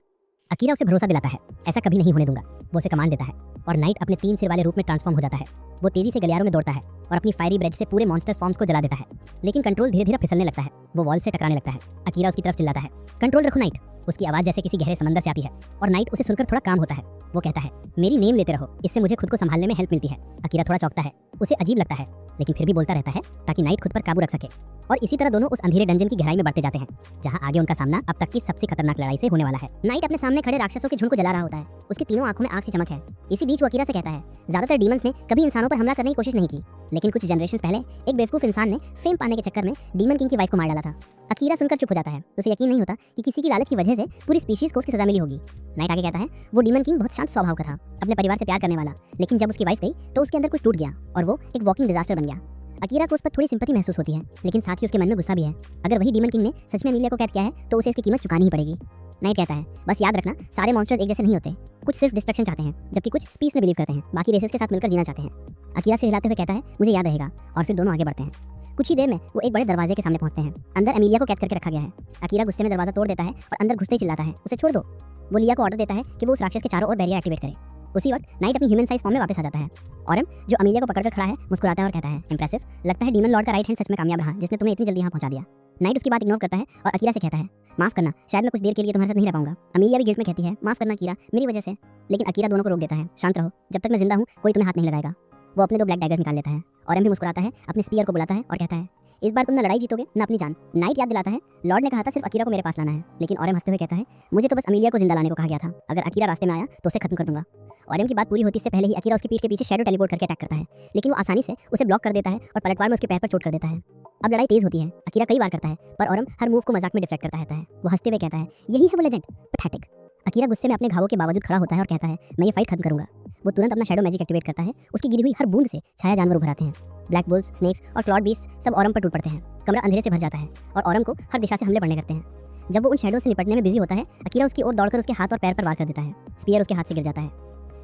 अकीरा उसे भरोसा दिलाता है, ऐसा कभी नहीं होने दूंगा। वो उसे कमांड देता है और नाइट अपने 3 सिर वाले रूप में ट्रांसफॉर्म हो जाता है। वो तेजी से गलियारों में दौड़ता है और अपनी फायरी ब्रेड से पूरे मॉन्स्टर्स फॉर्म्स को जला देता है। लेकिन कंट्रोल धीरे धीरे फिसलने लगता है। वो वॉल से टकराने लगता है। अकीरा उसकी तरफ चिल्लाता है, कंट्रोल रखो नाइट। उसकी आवाज़ जैसे किसी गहरे समंदर से आती है और नाइट उसे सुनकर थोड़ा काम होता है। वो कहता है, मेरी नेम लेते रहो, इससे मुझे खुद को संभालने में हेल्प मिलती है। अकीरा थोड़ा चौंकता है, उसे अजीब लगता है, लेकिन फिर भी बोलता रहता है ताकि नाइट खुद पर काबू रख सके। और इसी तरह दोनों उस अंधेरे डंजन की गहराई में बढ़ते जाते हैं, जहां आगे उनका सामना अब तक की सबसे खतरनाक लड़ाई से होने वाला है। नाइट अपने सामने खड़े राक्षसों के झुंड को जला रहा होता है। उसकी तीनों आंखों में आग सी चमक है। इसी बीच वो अकीरा से कहता है, ज्यादातर डीमंस ने कभी इंसानों पर हमला करने की कोशिश नहीं की, लेकिन कुछ जनरेशन पहले एक बेवकूफ इंसान ने फेम पाने के चक्कर में डीमन किंग की वाइफ को मार डाला था। अकीरा सुनकर चुप हो जाता है। उसे यकीन नहीं होता कि किसी की लालच की वजह से पूरी स्पीशीज को उसकी सजा मिली होगी। नाइट आगे कहता है, वो डीमन किंग बहुत शांत स्वभाव का था, अपने परिवार से प्यार करने वाला, लेकिन जब उसकी वाइफ गई तो उसके अंदर कुछ टूट गया और वो एक वॉकिंग डिजास्टर बन गया। अकीरा को उस पर थोड़ी सिंपैथी महसूस होती है, लेकिन साथ ही उसके मन में गुस्सा भी है। अगर वही डीमन किंग ने सच में अमीलिया को कैद किया है तो उसे इसकी कीमत चुकानी ही पड़ेगी। नाइट कहता है, बस याद रखना, सारे मॉन्स्टर्स एक जैसे नहीं होते। कुछ सिर्फ डिस्ट्रक्शन चाहते हैं, जबकि कुछ पीस में बिलीव करते हैं, बाकी रेसेस के साथ मिलकर जीना चाहते हैं। अकीरा से हिलाते हुए कहता है, मुझे याद रहेगा। और फिर दोनों आगे बढ़ते हैं। कुछ ही देर में वो एक बड़े दरवाजे के सामने पहुंचते हैं। अंदर अमीलिया को कैद करके रखा गया है। अकीरा गुस्से में दरवाजा तोड़ देता है और अंदर घुसते ही चिल्लाता है, उसे छोड़ दो। वो लिया को ऑर्डर देता है कि वो उस राक्षस के चारों ओर बैरियर एक्टिवेट करे। उसी वक्त नाइट अपनी ह्यूमन साइज फॉर्म में वापस आ जाता है। ऑरम, जो अमीलिया को पकड़कर खड़ा है, मुस्कुराता है और कहता है, इंप्रेसिव, लगता है डीमन लॉर्ड का राइट हैंड सच में कामयाब रहा, जिसने तुम्हें इतनी जल्दी यहाँ पहुंचा दिया। नाइट उसकी बात इग्नोर करता है और अकीरा से कहता है, माफ करना, शायद मैं कुछ देर के लिए तुम्हारे साथ नहीं रह पाऊंगा। अमीलिया भी गिल्ट में कहती है, माफ करना अकीरा, मेरी वजह से। लेकिन अकीरा दोनों को रोक देता है, शांत रहो, जब तक मैं जिंदा हूँ कोई तुम्हें हाथ नहीं लगाएगा। वो अपने 2 ब्लैक डैगर्स निकाल लेता है। ऑरम भी मुस्कुराता है, अपने स्पीयर को बुलाता है और कहता है, इस बार तुम न लड़ाई जीतोगे न अपनी जान। नाइट याद दिलाता है, लॉर्ड ने कहा था सिर्फ अकीरा को मेरे पास लाना है, लेकिन ऑरम हंसते हुए कहता है, मुझे तो बस अमीलिया को जिंदा लाने को कहा गया था। अगर अकीरा रास्ते में आया तो उसे खत्म कर दूंगा। ऑरम की बात पूरी होती से पहले ही अकीरा उसकी पीठ के पीछे शैडो टेलीपोर्ट करके अटैक करता है, लेकिन वो आसानी से उसे ब्लॉक कर देता है और पलटवार में उसके पैर पर चोट कर देता है। अब लड़ाई तेज होती है। अकीरा कई बार करता है, पर ऑरम हर मूव को मजाक में डिफेक्ट करता रहता है। वो हंसते हुए कहता है, यही है वो लेजेंड, पैथेटिक। अकीरा गुस्से में अपने घावों के बावजूद खड़ा होता है और कहता है, मैं ये फाइट खत्म करूंगा। वो तुरंत अपना शैडो मैजिक एक्टिवेट करता है। उसकी गिरी हुई हर बूंद से छाया जानवर उभर आते हैं। ब्लैक वुल्व्स, स्नेक्स और क्लॉड बीस्ट सब ऑरम पर टूट पड़ते हैं। कमरा अंधेरे से भर जाता है और ऑरम को हर दिशा से हमले पड़ने करते हैं। जब वो उन शैडो से निपटने में बिजी होता है, अकीरा उसकी ओर दौड़कर उसके हाथ और पैर पर वार कर देता है। स्पीयर उसके हाथ से गिर जाता है।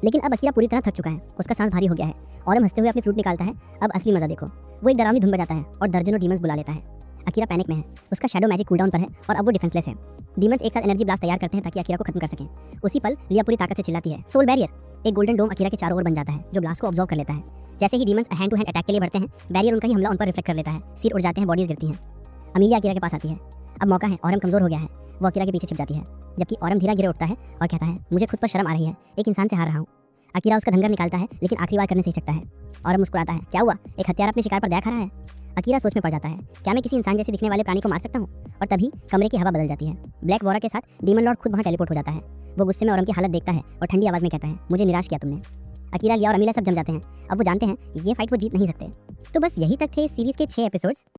लेकिन अब अकीरा पूरी तरह थक चुका है, उसका सांस भारी हो गया है। ऑरम हंसते हुए अपनी फ्लूट निकालता है। अब असली मजा देखो। वो एक डरावनी धुन बजाता है और दर्जनों डीमंस बुला लेता है। अकीरा पैनिक में है, उसका शैडो मैजिक कूलडाउन पर है और अब वो डिफेंसलेस है। डीमंस एक साथ एनर्जी ब्लास्ट तैयार करते हैं ताकि अकीरा को खत्म कर सकें। उसी पल लिया पूरी ताकत से चिल्लाती है, सोल बैरियर। एक गोल्डन डोम अकीरा के चारों ओर बन जाता है, जो ब्लास्ट को ऑब्जॉर्व कर लेता है। जैसे ही demons hand to hand attack के लिए बढ़ते हैं, बैरियर उनका ही हमला उन पर रिफ्लेक्ट कर लेता है। सिर उड़ जाते हैं, बॉडीज गिरती हैं। अमीलिया अकीरा के पास आती है। अब मौका है, ऑरम कमजोर हो गया है। वो अकीरा के पीछे छिप जाती है, जबकि ऑरम धीरे धीरे उठता है और कहता है, मुझे खुद पर शर्म आ रही है, एक इंसान से हार रहा हूँ। अकीरा उसका धंगर निकालता है, लेकिन आखिरी बार करने से ही सकता है। ऑरम मुस्कुराता है, क्या हुआ, एक हत्यारा अपने शिकार पर दया खा रहा है। अकीरा सोच में पड़ जाता है, क्या मैं किसी इंसान जैसे दिखने वाले प्राणी को मार सकता हूँ। और तभी कमरे की हवा बदल जाती है। ब्लैक वोरा के साथ डीमन लॉर्ड खुद वहाँ टेलीपोर्ट हो जाता है। वो गुस्से में ऑरम की हालत देखता है और ठंडी आवाज में कहता है, मुझे निराश किया तुमने। अकीरा, लिया और अमीलिया सब जम जाते हैं। अब वो जानते हैं ये फाइट वो जीत नहीं सकते। तो बस यही तक थे इस सीरीज के 6 एपिसोड्स।